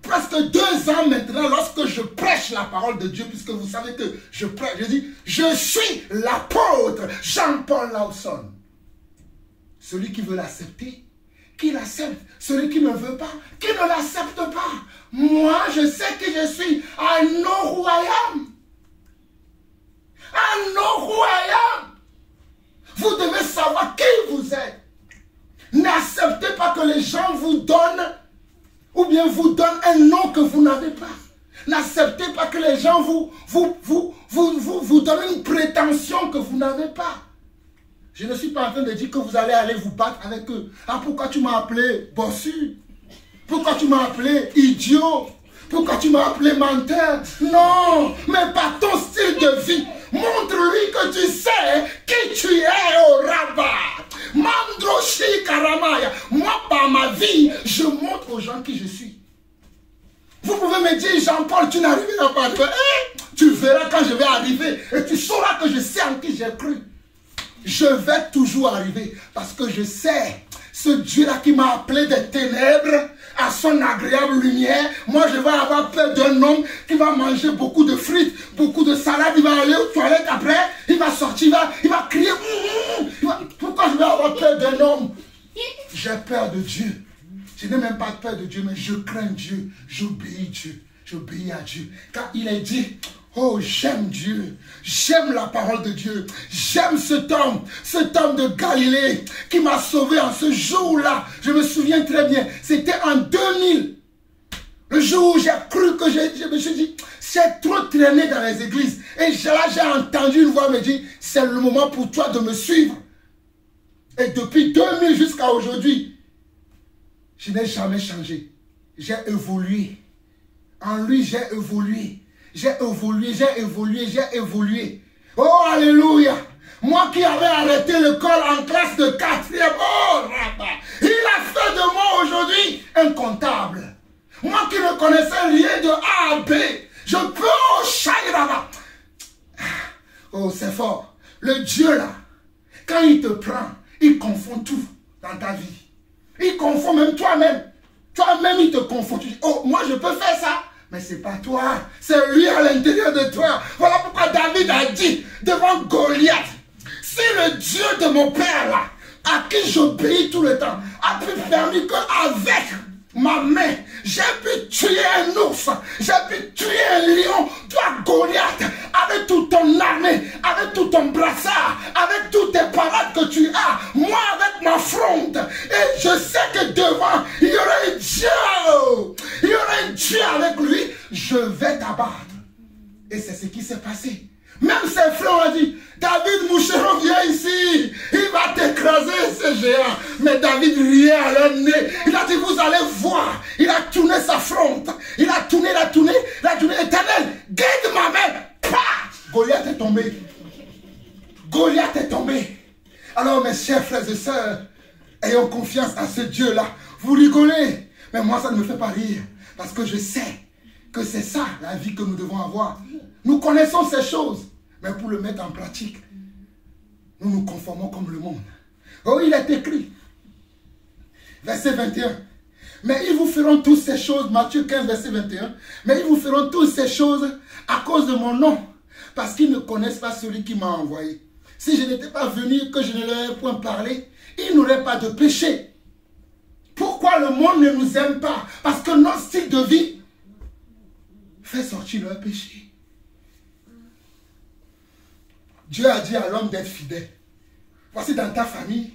presque 2 ans maintenant lorsque je prêche la parole de Dieu, puisque vous savez que je prêche. Je dis, je suis l'apôtre Jean-Paul Lawson. Celui qui veut l'accepter, qu'il l'accepte. Celui qui ne veut pas, qu'il ne l'accepte pas. Moi, je sais que je suis. I know who I am. I know who I am. Vous devez savoir qui vous êtes. N'acceptez pas que les gens vous donnent, ou bien vous donnent un nom que vous n'avez pas. N'acceptez pas que les gens vous donnent une prétention que vous n'avez pas. Je ne suis pas en train de dire que vous allez aller vous battre avec eux. Ah, pourquoi tu m'as appelé bossu? Pourquoi tu m'as appelé idiot? Pourquoi tu m'as appelé menteur? Non, mais par ton style de vie, montre-lui que tu sais qui tu es au rabat. Mandroshi Karamaya. Moi, par ma vie, je montre aux gens qui je suis. Vous pouvez me dire, Jean-Paul, tu n'arriveras pas. Tu verras quand je vais arriver et tu sauras que je sais en qui j'ai cru. Je vais toujours arriver parce que je sais, ce Dieu-là qui m'a appelé des ténèbres à son agréable lumière, moi je vais avoir peur d'un homme qui va manger beaucoup de frites, beaucoup de salade, il va aller aux toilettes après, il va sortir, il va crier. Pourquoi je vais avoir peur d'un homme? J'ai peur de Dieu. Je n'ai même pas peur de Dieu, mais je crains Dieu, j'obéis Dieu, j'obéis à Dieu. Car il est dit, oh, j'aime Dieu, j'aime la parole de Dieu, j'aime cet homme de Galilée qui m'a sauvé en ce jour-là. Je me souviens très bien, c'était en 2000. Le jour où j'ai cru que je me suis dit, j'ai trop traîné dans les églises. Et là, j'ai entendu une voix me dire, c'est le moment pour toi de me suivre. Et depuis 2000 jusqu'à aujourd'hui, je n'ai jamais changé. J'ai évolué. En lui, j'ai évolué. J'ai évolué, j'ai évolué, j'ai évolué. Oh, alléluia. Moi qui avais arrêté l'école en classe de 4e, oh, il a fait de moi aujourd'hui un comptable. Moi qui ne connaissais rien de A à B, je peux, oh, Shairaba. Oh, c'est fort. Le Dieu là, quand il te prend, il confond tout dans ta vie. Il confond même toi-même. Toi-même, il te confond. Tu dis, oh, moi je peux faire ça. Mais ce n'est pas toi, c'est lui à l'intérieur de toi. Voilà pourquoi David a dit devant Goliath, si le Dieu de mon père là, à qui j'obéis tout le temps, a pu permis qu'avec ma main, j'ai pu tuer un ours, j'ai pu tuer un lion, toi Goliath, avec toute ton armée, avec tout ton brassard, avec toutes tes parades que tu as, moi avec ma fronde, et je sais que devant, il y aura un Dieu, il y aura un Dieu avec lui, je vais t'abattre. Et c'est ce qui s'est passé. Même ses frères ont dit, David Moucheron, viens ici, il va t'écraser ce géant. Mais David riait à leur nez. Il a dit, vous allez voir. Il a tourné sa fronte. Il a tourné, il a tourné, il a tourné. Éternel, guide ma main. Pah! Goliath est tombé. Goliath est tombé. Alors mes chers frères et sœurs, ayons confiance à ce Dieu-là. Vous rigolez, mais moi ça ne me fait pas rire. Parce que je sais que c'est ça la vie que nous devons avoir. Nous connaissons ces choses, mais pour le mettre en pratique, nous nous conformons comme le monde. Oh, il est écrit, verset 21, mais ils vous feront toutes ces choses, Matthieu 15, verset 21, mais ils vous feront toutes ces choses à cause de mon nom, parce qu'ils ne connaissent pas celui qui m'a envoyé. Si je n'étais pas venu, que je ne leur ai point parlé, ils n'auraient pas de péché. Pourquoi le monde ne nous aime pas? Parce que notre style de vie fait sortir leur péché. Dieu a dit à l'homme d'être fidèle. Voici dans ta famille,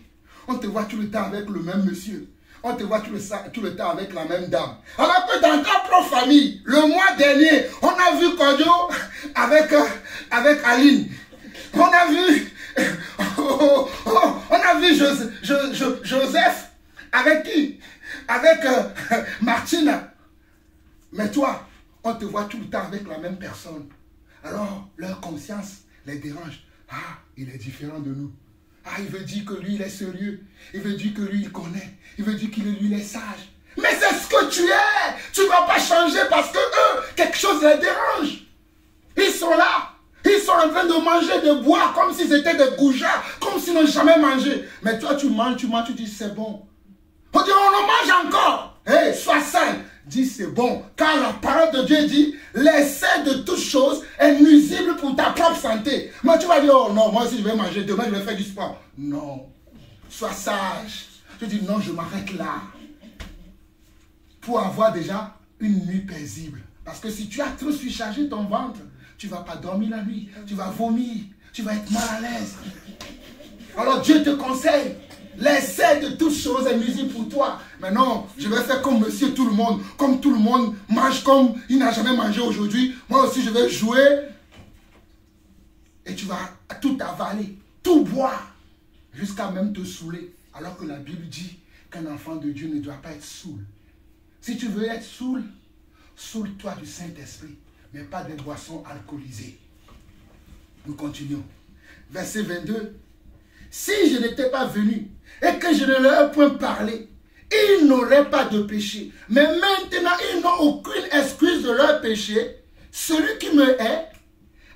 on te voit tout le temps avec le même monsieur. On te voit tout le temps avec la même dame. Alors que dans ta propre famille, le mois dernier, on a vu Kodio avec Aline. On a vu Joseph avec qui? Avec Martina. Mais toi, on te voit tout le temps avec la même personne. Alors, leur conscience les dérange. Ah, il est différent de nous. Ah, il veut dire que lui, il est sérieux. Il veut dire que lui, il connaît. Il veut dire qu'il est sage. Mais c'est ce que tu es. Tu ne vas pas changer parce que eux, quelque chose les dérange. Ils sont là. Ils sont en train de manger, de boire comme si c'était des goujats, comme s'ils n'ont jamais mangé. Mais toi, tu manges, tu dis c'est bon. On dit, on en mange encore. Hey, sois sain. Dis c'est bon. Car la parole de Dieu dit, l'essai de toute chose est nuisible pour ta propre santé. Mais tu vas dire, oh non, moi aussi je vais manger, demain je vais faire du sport. Non. Sois sage. Tu dis, non, je m'arrête là. Pour avoir déjà une nuit paisible. Parce que si tu as trop surchargé ton ventre, tu ne vas pas dormir la nuit. Tu vas vomir. Tu vas être mal à l'aise. Alors Dieu te conseille. L'essai de toutes choses est nuisible pour toi. Mais non, je vais faire comme monsieur tout le monde. Comme tout le monde mange comme il n'a jamais mangé aujourd'hui. Moi aussi je vais jouer. Et tu vas tout avaler, tout boire. Jusqu'à même te saouler. Alors que la Bible dit qu'un enfant de Dieu ne doit pas être saoul. Si tu veux être saoul, saoule-toi du Saint-Esprit. Mais pas des boissons alcoolisées. Nous continuons. Verset 22. Si je n'étais pas venu et que je ne leur ai point parlé, ils n'auraient pas de péché. Mais maintenant, ils n'ont aucune excuse de leur péché. Celui qui me hait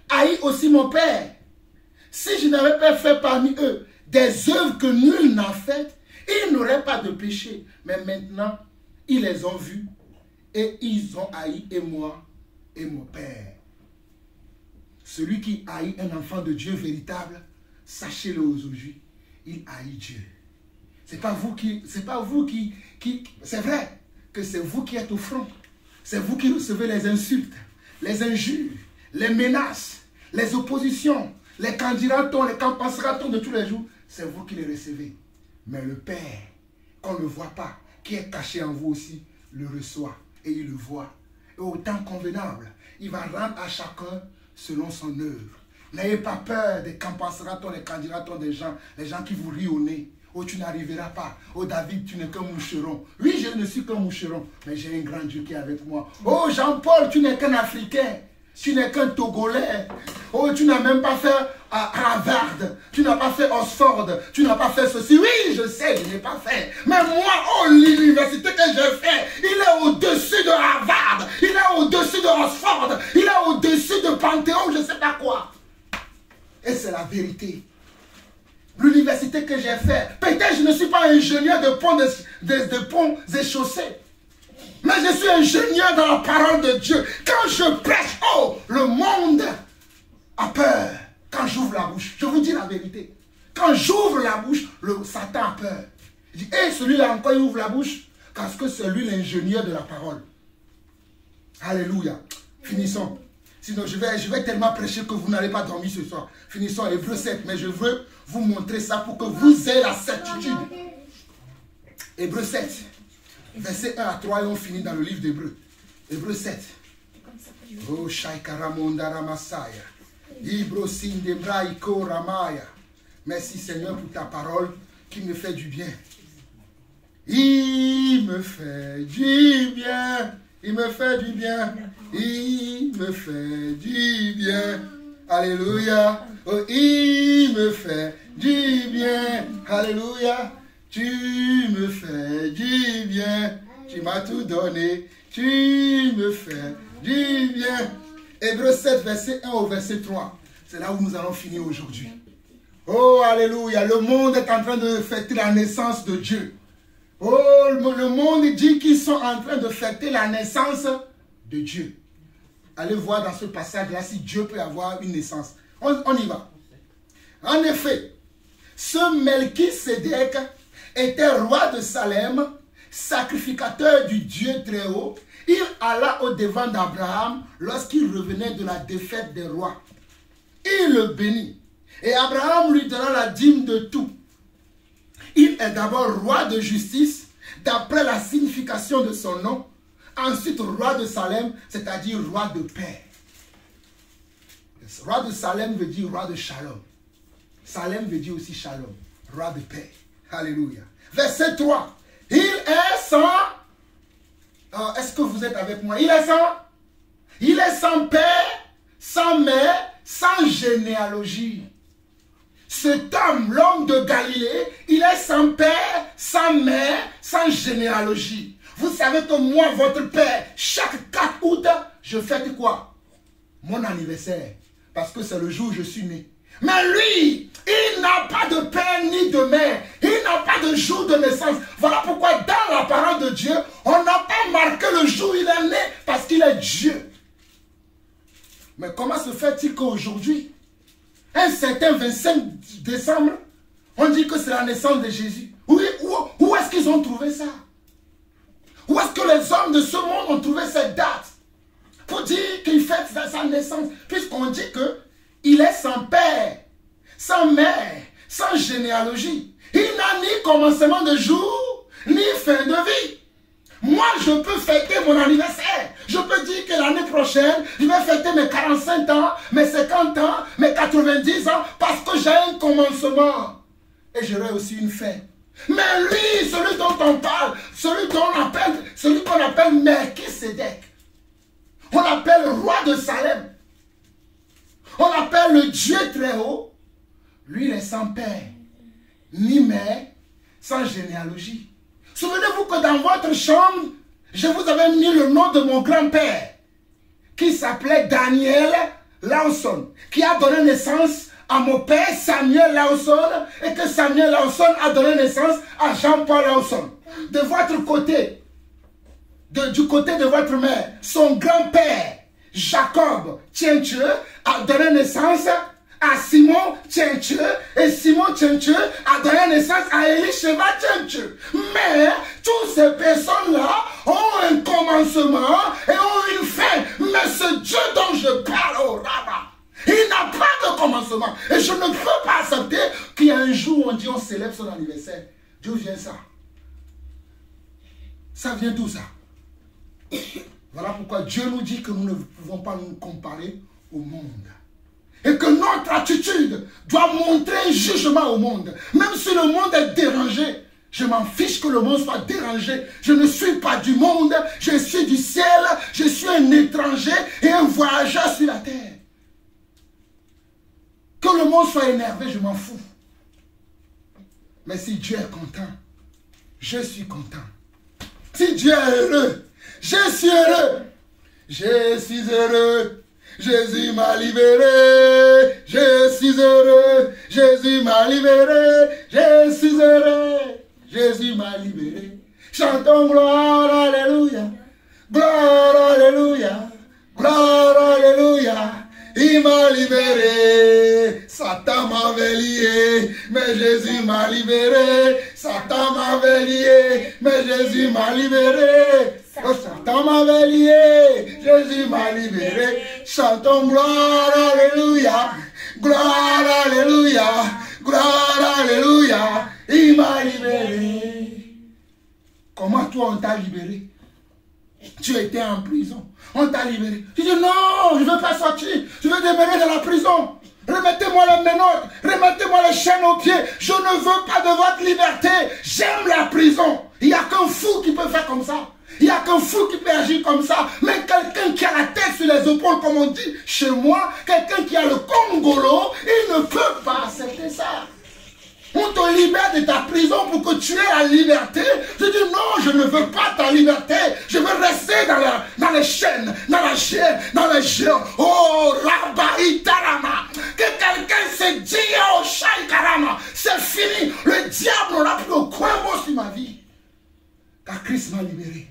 haït aussi mon Père. Si je n'avais pas fait parmi eux des œuvres que nul n'a faites, ils n'auraient pas de péché. Mais maintenant, ils les ont vus et ils ont haï et moi et mon Père. Celui qui haït un enfant de Dieu véritable, sachez-le aujourd'hui, il haït Dieu. C'est pas vous qui, c'est vrai que c'est vous qui êtes au front. C'est vous qui recevez les insultes, les injures, les menaces, les oppositions, les candidatons, les campagnes de tous les jours. C'est vous qui les recevez. Mais le Père, qu'on ne voit pas, qui est caché en vous aussi, le reçoit. et il le voit. Et au temps convenable, il va rendre à chacun selon son œuvre. N'ayez pas peur des qu'en-pensera-t-on, des qu'en dira-t-on des gens, les gens qui vous rient au nez. Oh, tu n'arriveras pas. Oh, David, tu n'es qu'un moucheron. Oui, je ne suis qu'un moucheron, mais j'ai un grand Dieu qui est avec moi. Oh, Jean-Paul, tu n'es qu'un Africain. Tu n'es qu'un Togolais. Oh, tu n'as même pas fait Harvard. Tu n'as pas fait Oxford. Tu n'as pas fait ceci. Oui, je sais, je n'ai pas fait. Mais moi, oh, l'université que j'ai fait, il est au-dessus de Harvard. Il est au-dessus de Oxford. Il est au-dessus de Panthéon, je ne sais pas quoi. Et c'est la vérité. L'université que j'ai fait, peut-être je ne suis pas ingénieur de ponts et chaussées. Mais je suis ingénieur dans la parole de Dieu. Quand je prêche, oh, le monde a peur. Quand j'ouvre la bouche, je vous dis la vérité. Quand j'ouvre la bouche, le Satan a peur. Il dit, hé, celui-là encore, il ouvre la bouche. Parce que c'est lui l'ingénieur de la parole. Alléluia. Finissons. Sinon, je vais tellement prêcher que vous n'allez pas dormir ce soir. Finissons Hébreux 7. Mais je veux vous montrer ça pour que vous ayez la certitude. Hébreux 7. Verset 1 à 3 et on finit dans le livre d'Hébreux. Hébreux 7. Oh, Shaikaramonda Masaya. Ibro Sindebra Iko Ramaya. Merci Seigneur pour ta parole qui me fait du bien. Il me fait du bien. Il me fait du bien. Il me fait du bien. Alléluia. Oh, il me fait du bien. Alléluia. Tu me fais du bien. Tu m'as tout donné. Tu me fais du bien. Hébreux 7, verset 1 au verset 3. C'est là où nous allons finir aujourd'hui. Oh, alléluia. Le monde est en train de fêter la naissance de Dieu. Oh, le monde dit qu'ils sont en train de fêter la naissance de Dieu. Allez voir dans ce passage-là si Dieu peut avoir une naissance. On y va. En effet, ce Melchisédek était roi de Salem, sacrificateur du Dieu très haut. Il alla au-devant d'Abraham lorsqu'il revenait de la défaite des rois. Il le bénit. Et Abraham lui donna la dîme de tout. Il est d'abord roi de justice, d'après la signification de son nom. Ensuite, roi de Salem, c'est-à-dire roi de paix. Roi de Salem veut dire roi de shalom. Salem veut dire aussi shalom, roi de paix. Alléluia. Verset 3. Il est sans... Est-ce que vous êtes avec moi? Il est sans père, sans mère, sans généalogie. Cet homme, l'homme de Galilée, il est sans père, sans mère, sans généalogie. Vous savez que moi, votre père, chaque 4 août, je fête quoi? Mon anniversaire. Parce que c'est le jour où je suis né. Mais lui, il n'a pas de père ni de mère. Il n'a pas de jour de naissance. Voilà pourquoi dans la parole de Dieu, on n'a pas marqué le jour où il est né parce qu'il est Dieu. Mais comment se fait-il qu'aujourd'hui, un certain 25 décembre, on dit que c'est la naissance de Jésus? Où est-ce qu'ils ont trouvé ça? Où est-ce que les hommes de ce monde ont trouvé cette date pour dire qu'il fête sa naissance? Puisqu'on dit qu'il est sans père, sans mère, sans généalogie. Il n'a ni commencement de jour, ni fin de vie. Moi, je peux fêter mon anniversaire. Je peux dire que l'année prochaine, je vais fêter mes 45 ans, mes 50 ans, mes 90 ans, parce que j'ai un commencement. Et j'aurai aussi une fin. Mais lui, celui dont on parle, celui qu'on appelle Melchisédek, on l'appelle roi de Salem, on l'appelle le Dieu très haut, lui il est sans père, ni mère, sans généalogie. Souvenez-vous que dans votre chambre, je vous avais mis le nom de mon grand-père, qui s'appelait Daniel Lawson, qui a donné naissance à mon père Samuel Lawson, et que Samuel Lawson a donné naissance à Jean-Paul Lawson. De votre côté, du côté de votre mère, son grand-père Jacob Tchenche a donné naissance à Simon Tchenche, et Simon Tchenche a donné naissance à Elisheva Tchenche. Mais toutes ces personnes-là ont un commencement et ont une fin. Mais ce Dieu dont je parle, oh Rama, il n'a pas de commencement. Et je ne peux pas accepter qu'il y a un jour où on dit on célèbre son anniversaire. D'où vient ça? Ça vient d'où ça? Voilà pourquoi Dieu nous dit que nous ne pouvons pas nous comparer au monde. Et que notre attitude doit montrer un jugement au monde. Même si le monde est dérangé, je m'en fiche que le monde soit dérangé. Je ne suis pas du monde, je suis du ciel, je suis un étranger et un voyageur sur la terre. Que le monde soit énervé, je m'en fous. Mais si Dieu est content, je suis content. Si Dieu est heureux, je suis heureux. Je suis heureux. Jésus m'a libéré. Je suis heureux. Jésus m'a libéré. Je suis heureux. Jésus m'a libéré. Chantons gloire, alléluia. Gloire, alléluia. Gloire, alléluia. Il m'a libéré. Satan m'avait lié, mais Jésus m'a libéré. Satan m'avait lié, mais Jésus m'a libéré. Oh, Satan m'avait lié, Jésus m'a libéré. Chantons gloire, alléluia. Gloire, alléluia. Gloire, alléluia. Il m'a libéré. Comment toi on t'a libéré? Tu étais en prison. On t'a libéré. Tu dis non, je ne veux pas sortir. Je veux demeurer dans la prison. Remettez-moi les menottes. Remettez-moi les chaînes aux pieds. Je ne veux pas de votre liberté. J'aime la prison. Il n'y a qu'un fou qui peut faire comme ça. Il n'y a qu'un fou qui peut agir comme ça. Mais quelqu'un qui a la tête sur les épaules, comme on dit chez moi, quelqu'un qui a le congolo, il ne peut pas accepter ça. On te libère de ta prison pour que tu aies la liberté. Je dis non, je ne veux pas ta liberté. Je veux rester dans les chaînes, dans la chaîne, dans les géants. Oh, Rabba Itarama. Que quelqu'un se dise, oh, Shai Karama. C'est fini. Le diable n'aura plus aucun mot sur ma vie. Car Christ m'a libéré.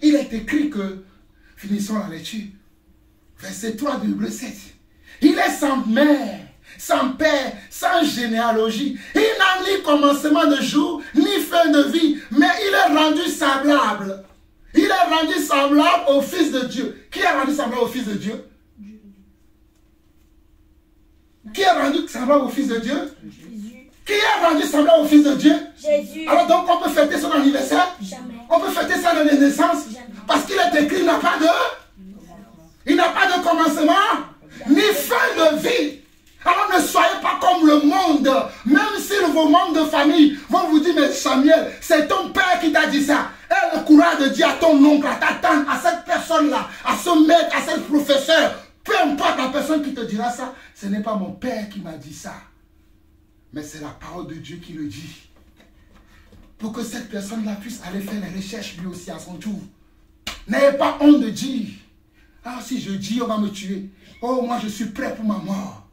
Il est écrit que, finissons la lecture, verset 3 de Hébreux 7. Il est sans mère, sans père, sans généalogie. Il n'a ni commencement de jour, ni fin de vie, mais il est rendu semblable. Il est rendu semblable au Fils de Dieu. Qui est rendu semblable au Fils de Dieu? Qui est rendu semblable au Fils de Dieu? Jésus. Qui est rendu semblable au Fils de Dieu? Jésus. Alors donc on peut fêter son anniversaire? Jamais. On peut fêter ça dans les naissances? Jamais. Parce qu'il est écrit, il n'a pas de commencement, ni fin de vie. Alors ne soyez pas comme le monde. Même si vos membres de famille vont vous dire, mais Samuel, c'est ton père qui t'a dit ça. Aie le courage de dire à ton oncle, à ta tante, à cette personne-là, à ce maître, à ce professeur, peu importe la personne qui te dira ça, ce n'est pas mon père qui m'a dit ça. Mais c'est la parole de Dieu qui le dit. Pour que cette personne-là puisse aller faire les recherches lui aussi à son tour. N'ayez pas honte de dire, ah si je dis, on va me tuer. Oh, moi je suis prêt pour ma mort.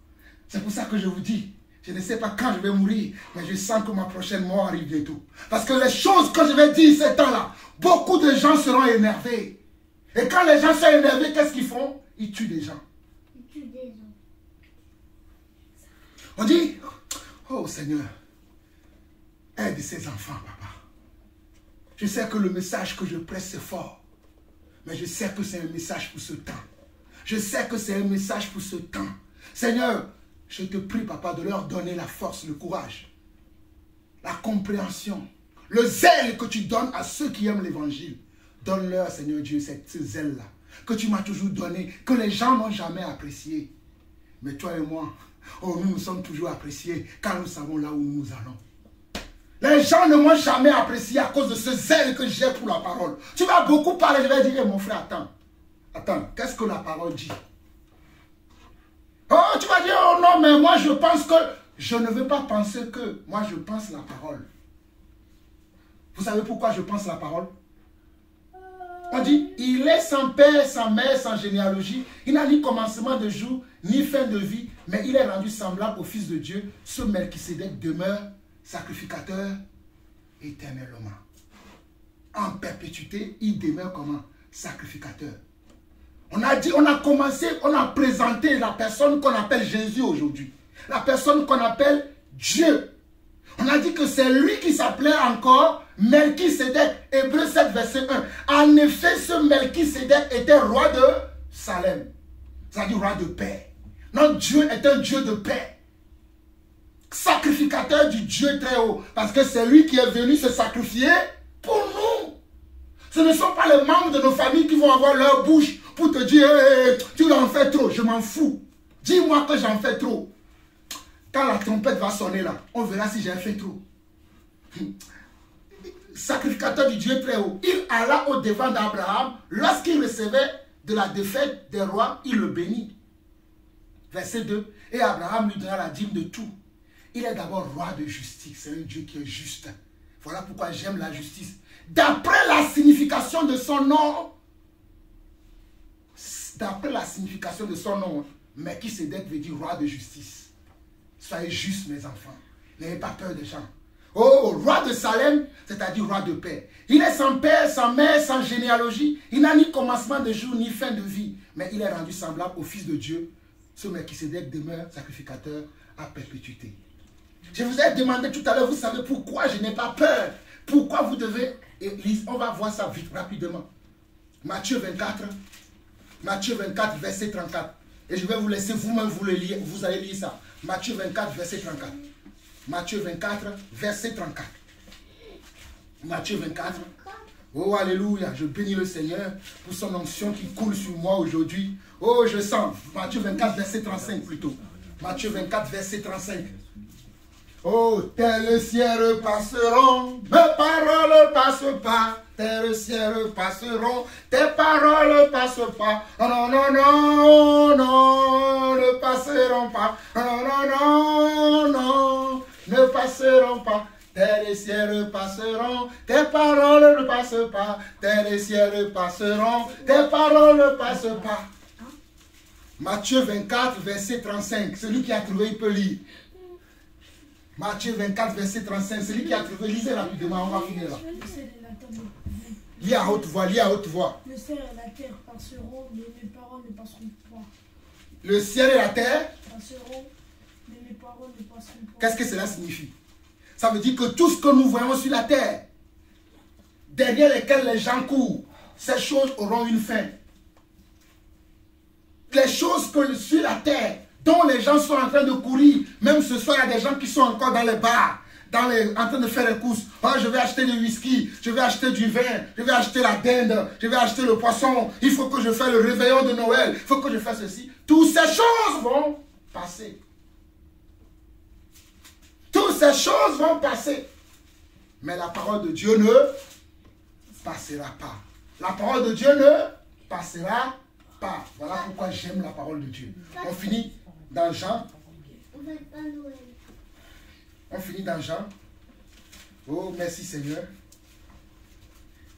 C'est pour ça que je vous dis, je ne sais pas quand je vais mourir, mais je sens que ma prochaine mort arrive bientôt. Parce que les choses que je vais dire ces temps-là, beaucoup de gens seront énervés. Et quand les gens sont énervés, qu'est-ce qu'ils font? Ils tuent des gens. Ils tuent des gens. On dit, oh Seigneur, aide ces enfants, papa. Je sais que le message que je presse, c'est fort. Mais je sais que c'est un message pour ce temps. Je sais que c'est un message pour ce temps. Seigneur, je te prie, papa, de leur donner la force, le courage, la compréhension, le zèle que tu donnes à ceux qui aiment l'évangile. Donne-leur, Seigneur Dieu, ce zèle-là que tu m'as toujours donné, que les gens n'ont jamais apprécié. Mais toi et moi, oh, nous sommes toujours appréciés quand nous savons là où nous allons. Les gens ne m'ont jamais apprécié à cause de ce zèle que j'ai pour la parole. Tu vas beaucoup parler, je vais dire, mon frère, attends, qu'est-ce que la parole dit? Oh, tu vas dire, oh non, mais moi je pense que... Je ne veux pas penser que... Moi je pense la parole. Vous savez pourquoi je pense la parole? On dit, il est sans père, sans mère, sans généalogie. Il n'a ni commencement de jour, ni fin de vie, mais il est rendu semblable au Fils de Dieu. Ce Melchisédek demeure sacrificateur éternellement. En perpétuité, il demeure comment? Sacrificateur. On a dit, on a commencé, on a présenté la personne qu'on appelle Jésus aujourd'hui. La personne qu'on appelle Dieu. On a dit que c'est lui qui s'appelait encore Melchisédek. Hébreux 7, verset 1. En effet, ce Melchisédek était roi de Salem. C'est-à-dire roi de paix. Notre Dieu est un Dieu de paix. Sacrificateur du Dieu très haut. Parce que c'est lui qui est venu se sacrifier pour nous. Ce ne sont pas les membres de nos familles qui vont avoir leur bouche pour te dire hey, tu en fais trop, je m'en fous. Dis-moi que j'en fais trop. Quand la trompette va sonner là, on verra si j'ai fait trop. Sacrificateur du Dieu très haut, il alla au devant d'Abraham. Lorsqu'il recevait de la défaite des rois, il le bénit. Verset 2. Et Abraham lui donna la dîme de tout. Il est d'abord roi de justice. C'est un Dieu qui est juste. Voilà pourquoi j'aime la justice. D'après la signification de son nom, Melchisédek veut dire roi de justice. Soyez justes, mes enfants. N'ayez pas peur des gens. Oh, roi de Salem, c'est-à-dire roi de paix. Il est sans père, sans mère, sans généalogie. Il n'a ni commencement de jour, ni fin de vie. Mais il est rendu semblable au Fils de Dieu. Ce Melchisédek demeure sacrificateur à perpétuité. Je vous ai demandé tout à l'heure, vous savez pourquoi je n'ai pas peur. Pourquoi vous devez... On va voir ça vite, rapidement. Matthieu 24, verset 34. Et je vais vous laisser vous-même vous le lire. Vous allez lire ça. Matthieu 24, verset 34. Matthieu 24, verset 34. Matthieu 24. Oh, alléluia. Je bénis le Seigneur pour son onction qui coule sur moi aujourd'hui. Oh, je sens. Matthieu 24, verset 35 plutôt. Matthieu 24, verset 35. Oh, tels cieux passeront, mes paroles passent pas. Tels cieux passeront, tes paroles passent pas. Oh, non, non, non, non, ne passeront pas. Oh, non, non, non, non, ne passeront pas. Tels cieux passeront, tes paroles ne passent pas. Tels cieux passeront, tes paroles ne passent pas. Matthieu 24, verset 35. Celui qui a trouvé, il peut lire. Matthieu 24, verset 35. Celui qui a trouvé, lisez rapidement, on va finir là. Lis à haute voix, lis à haute voix. Le ciel et la terre passeront, mais mes paroles ne passeront pas. Le ciel et la terre Passeront, mais mes paroles ne passeront pas. Qu'est-ce que cela signifie? Ça veut dire que tout ce que nous voyons sur la terre, derrière lesquels les gens courent, ces choses auront une fin. Les choses que sur la terre, dont les gens sont en train de courir, même ce soir, il y a des gens qui sont encore dans les bars, en train de faire les courses. Oh, je vais acheter du whisky, je vais acheter du vin, je vais acheter la dinde, je vais acheter le poisson, il faut que je fasse le réveillon de Noël, il faut que je fasse ceci. Toutes ces choses vont passer. Toutes ces choses vont passer. Mais la parole de Dieu ne passera pas. La parole de Dieu ne passera pas. Voilà pourquoi j'aime la parole de Dieu. On finit dans Jean. On finit dans Jean. Oh, merci Seigneur.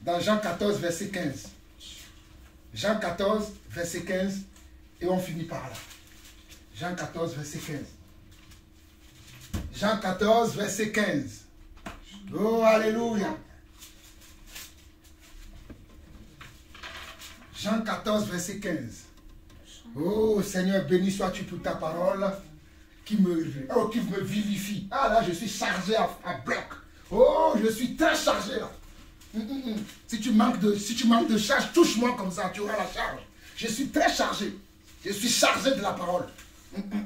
Dans Jean 14, verset 15. Jean 14, verset 15. Et on finit par là. Jean 14, verset 15. Jean 14, verset 15. Oh, alléluia. Jean 14, verset 15. Oh, Seigneur, béni sois-tu pour ta parole qui me vivifie. Ah là, je suis chargé à bloc. Oh, je suis très chargé là. Si tu manques de charge, touche-moi comme ça, tu auras la charge. Je suis très chargé. Je suis chargé de la parole.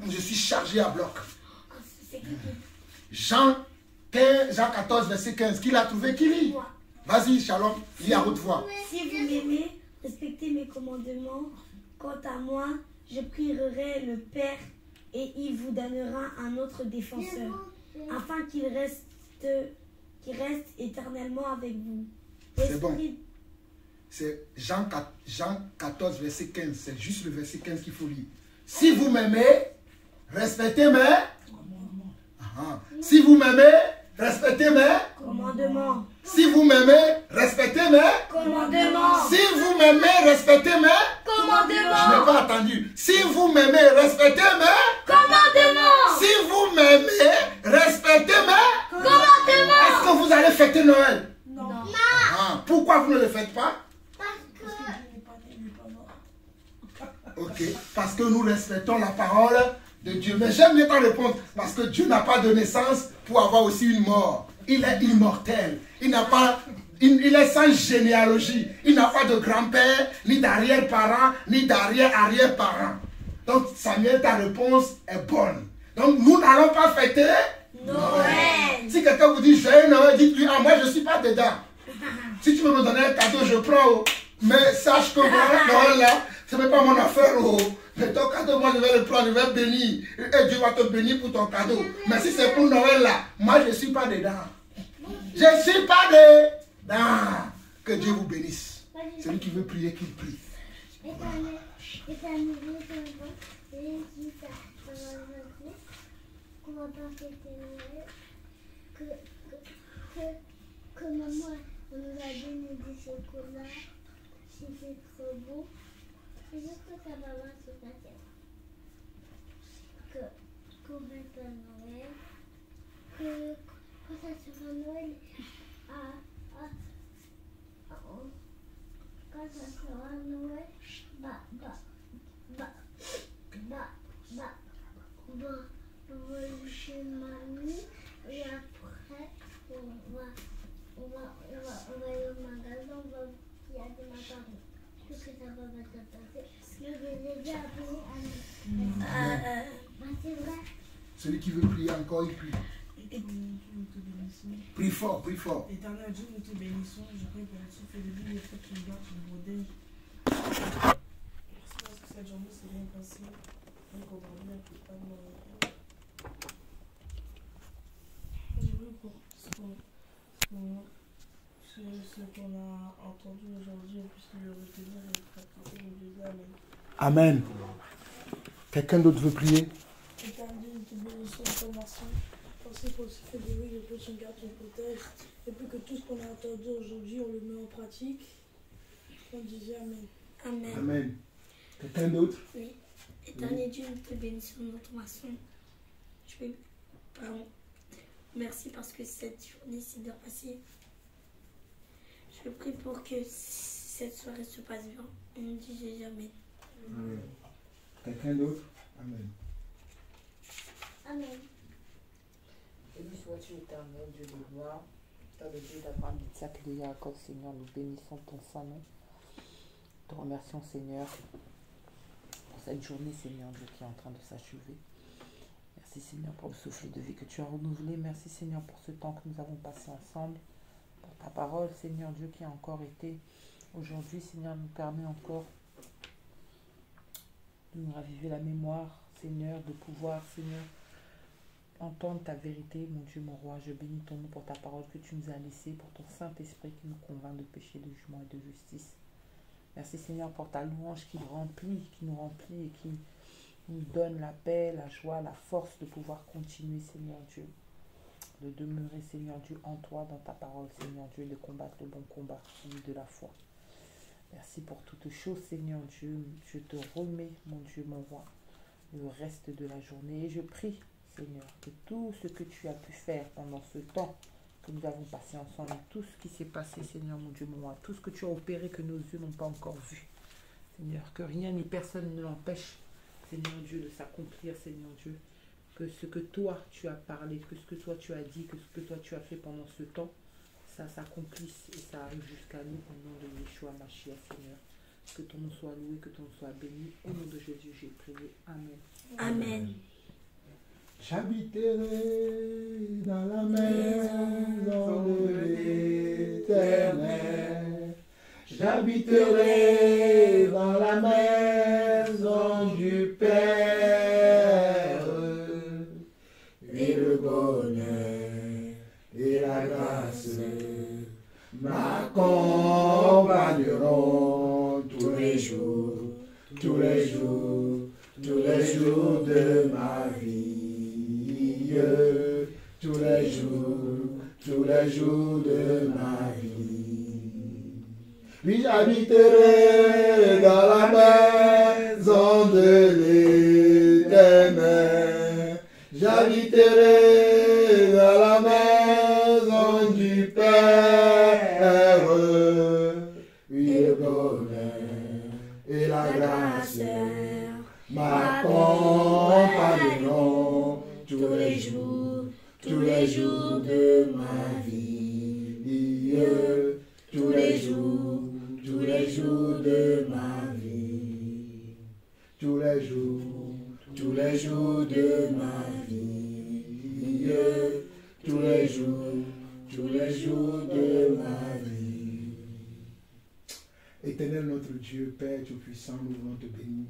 Je suis chargé à bloc. Jean 14, verset 15. Qui l'a trouvé? Qui lit? Vas-y, Shalom, lis à haute voix. Si vous m'aimez, respectez mes commandements. Quant à moi, je prierai le Père et il vous donnera un autre défenseur, afin qu'il reste éternellement avec vous. C'est bon. C'est Jean 14, verset 15. C'est juste le verset 15 qu'il faut lire. Si vous m'aimez, respectez mes... Si vous m'aimez, respectez mes... commandements. Si vous m'aimez, respectez mes... commandements. Si vous m'aimez, respectez mes... commandements. Je n'ai pas entendu. Si vous m'aimez, respectez mes... commandements. Si vous m'aimez, respectez mes... commandements. Est-ce que vous allez fêter Noël? Non. Pourquoi vous ne le faites pas? Parce que Dieu n'est pas mort. Ok, parce que nous respectons la parole de Dieu. Mais j'aime bien ta réponse, parce que Dieu n'a pas de naissance pour avoir aussi une mort. Il est immortel. Il est sans généalogie. Il n'a pas de grand-père, ni d'arrière-parent, ni d'arrière-arrière-parent. Donc, Samuel, ta réponse est bonne. Donc, nous n'allons pas fêter Noël. Si quelqu'un vous dit joyeux Noël, dites-lui, ah, moi je ne suis pas dedans. Si tu veux me donner un cadeau, je prends. Mais sache que Noël là, ce n'est pas mon affaire. Mais ton cadeau, moi je vais le prendre, je vais bénir. Et Dieu va te bénir pour ton cadeau. Mais si c'est pour Noël là, moi je ne suis pas dedans. Je ne suis pas dedans. Que Dieu vous bénisse. Celui qui veut prier, qu'il prie. Que maman nous a donné du chocolat, c'était trop beau. Et juste que ça va voir sur ta tête. Qu'on va être à Noël, que quand ça sera Noël, quand ça sera Noël, on va aller chez mamie et après on va aller au magasin, on va il y a des macarons. Tout que ça va se passer. Je vais déjà appeler Anna. C'est vrai. Celui qui veut prier encore, il prie. Nous te bénissons. Prie fort, prie fort. Éternel Dieu, nous te bénissons. Je prie pour le souffle de vie et que tu nous gardes, tu nous protèges. Merci parce que cette journée s'est bien passée. Et qu'aujourd'hui, elle ne peut pas nous revenir. Je prie pour ce qu'on a entendu aujourd'hui, on puisse le retenir et le pratiquer au Dieu. Amen. Amen. Quelqu'un d'autre veut prier? Éternel Dieu, nous te bénissons, nous te remercions. Merci pour ce fait de vie, que tu nous gardes, tu nous protèges. Et puis que tout ce qu'on a entendu aujourd'hui, on le met en pratique. On disait Amen. Amen. Amen. Quelqu'un d'autre? Oui. Éternel Dieu, nous te bénissons, nous te remercions. Pardon. Merci parce que cette journée s'est bien passée. Je prie pour que cette soirée se passe bien. On nous dit Jésus, Amen. Amen. Quelqu'un d'autre? Amen. Amen. Béni sois-tu, éternel, Dieu de gloire, Père de Dieu d'Abraham, d'Isaac et de Jacob, Seigneur, nous bénissons ton saint nom. Nous te remercions, Seigneur, pour cette journée, Seigneur, Dieu, qui est en train de s'achever. Merci, Seigneur, pour le souffle de vie que tu as renouvelé. Merci, Seigneur, pour ce temps que nous avons passé ensemble. Pour ta parole, Seigneur, Dieu, qui a encore été aujourd'hui, Seigneur, nous permet encore de nous raviver la mémoire, Seigneur, de pouvoir, Seigneur, entendre ta vérité, mon Dieu, mon roi. Je bénis ton nom pour ta parole que tu nous as laissée, pour ton Saint-Esprit qui nous convainc de péché, de jugement et de justice. Merci, Seigneur, pour ta louange qui nous remplit et qui nous donne la paix, la joie, la force de pouvoir continuer, Seigneur Dieu, de demeurer, Seigneur Dieu, en toi, dans ta parole, Seigneur Dieu, de combattre le bon combat, celui de la foi. Merci pour toutes choses, Seigneur Dieu. Je te remets, mon Dieu, mon roi, le reste de la journée. Et je prie, Seigneur, que tout ce que tu as pu faire pendant ce temps que nous avons passé ensemble, tout ce qui s'est passé, Seigneur, mon Dieu, mon roi, tout ce que tu as opéré que nos yeux n'ont pas encore vu, Seigneur, que rien ni personne ne l'empêche, Seigneur Dieu, de s'accomplir, Seigneur Dieu, que ce que toi tu as parlé, que ce que toi tu as dit, que ce que toi tu as fait pendant ce temps, ça s'accomplisse et ça arrive jusqu'à nous au nom de Yeshua Mashiach, Seigneur. Que ton nom soit loué, que ton nom soit béni. Au nom de Jésus, j'ai prié. Amen. Amen. J'habiterai dans la maison de l'Éternel. J'habiterai dans la maison du Père. Et le bonheur et la grâce m'accompagneront tous les jours, tous les jours, tous les jours de ma vie, tous les jours de ma vie. Oui, j'habiterai dans la maison de l'Éternel. J'habiterai dans la maison du Père. Oui, le bonheur et la grâce m'accompagneront tous les jours de ma vie. Tous les jours de ma vie. Tous les jours de ma vie. Tous les jours de ma vie. Éternel notre Dieu, Père Tout-Puissant, nous voulons te bénir.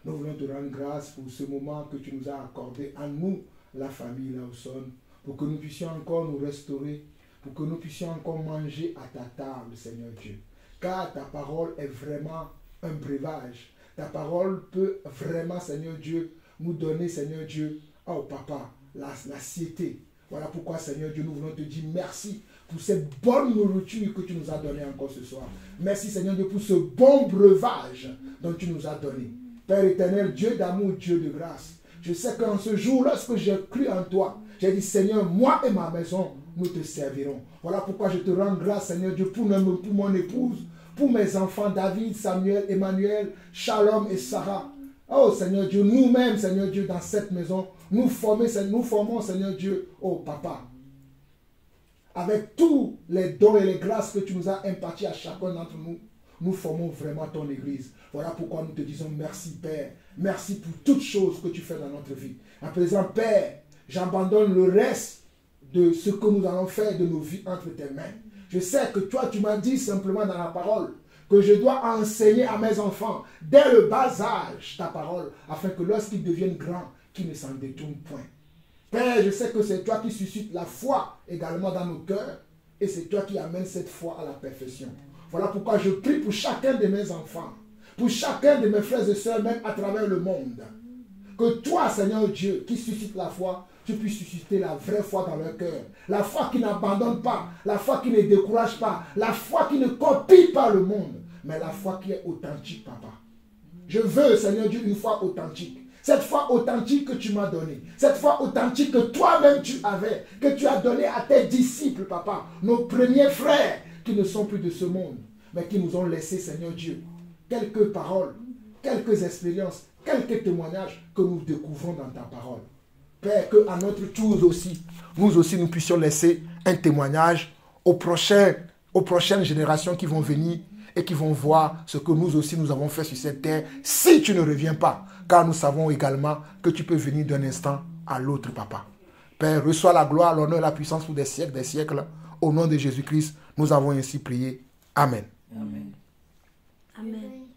Nous voulons te rendre grâce pour ce moment que tu nous as accordé à nous, la famille Lawson, pour que nous puissions encore nous restaurer, pour que nous puissions encore manger à ta table, Seigneur Dieu. Car ta parole est vraiment un breuvage. Ta parole peut vraiment, Seigneur Dieu, nous donner, Seigneur Dieu, oh Papa, la satiété. Voilà pourquoi, Seigneur Dieu, nous voulons te dire merci pour cette bonne nourriture que tu nous as donnée encore ce soir. Merci, Seigneur Dieu, pour ce bon breuvage dont tu nous as donné. Père éternel, Dieu d'amour, Dieu de grâce, je sais qu'en ce jour, lorsque j'ai cru en toi, j'ai dit, Seigneur, moi et ma maison, nous te servirons. Voilà pourquoi je te rends grâce, Seigneur Dieu, pour mon épouse, pour mes enfants, David, Samuel, Emmanuel, Shalom et Sarah. Oh Seigneur Dieu, nous-mêmes, Seigneur Dieu, dans cette maison, nous formons, Seigneur Dieu, oh Papa, avec tous les dons et les grâces que tu nous as impartis à chacun d'entre nous, nous formons vraiment ton église. Voilà pourquoi nous te disons merci Père. Merci pour toutes choses que tu fais dans notre vie. À présent Père, j'abandonne le reste de ce que nous allons faire de nos vies entre tes mains. Je sais que toi tu m'as dit simplement dans la parole que je dois enseigner à mes enfants dès le bas âge ta parole, afin que lorsqu'ils deviennent grands, qu'ils ne s'en détournent point. Père, je sais que c'est toi qui suscites la foi également dans nos cœurs, et c'est toi qui amènes cette foi à la perfection. Voilà pourquoi je prie pour chacun de mes enfants, pour chacun de mes frères et sœurs, même à travers le monde. Que toi, Seigneur Dieu, qui suscite la foi, tu puisses susciter la vraie foi dans leur cœur. La foi qui n'abandonne pas, la foi qui ne décourage pas, la foi qui ne copie pas le monde, mais la foi qui est authentique, Papa. Je veux, Seigneur Dieu, une foi authentique. Cette foi authentique que tu m'as donnée, cette foi authentique que toi-même tu avais, que tu as donnée à tes disciples, Papa, nos premiers frères, qui ne sont plus de ce monde, mais qui nous ont laissé, Seigneur Dieu, quelques paroles, quelques expériences, quelques témoignages que nous découvrons dans ta parole. Père, qu'à notre tour aussi, nous puissions laisser un témoignage aux prochaines générations qui vont venir et qui vont voir ce que nous aussi nous avons fait sur cette terre, si tu ne reviens pas, car nous savons également que tu peux venir d'un instant à l'autre, Papa. Père, reçois la gloire, l'honneur et la puissance pour des siècles. Au nom de Jésus-Christ, nous avons ainsi prié. Amen. Amen. Amen.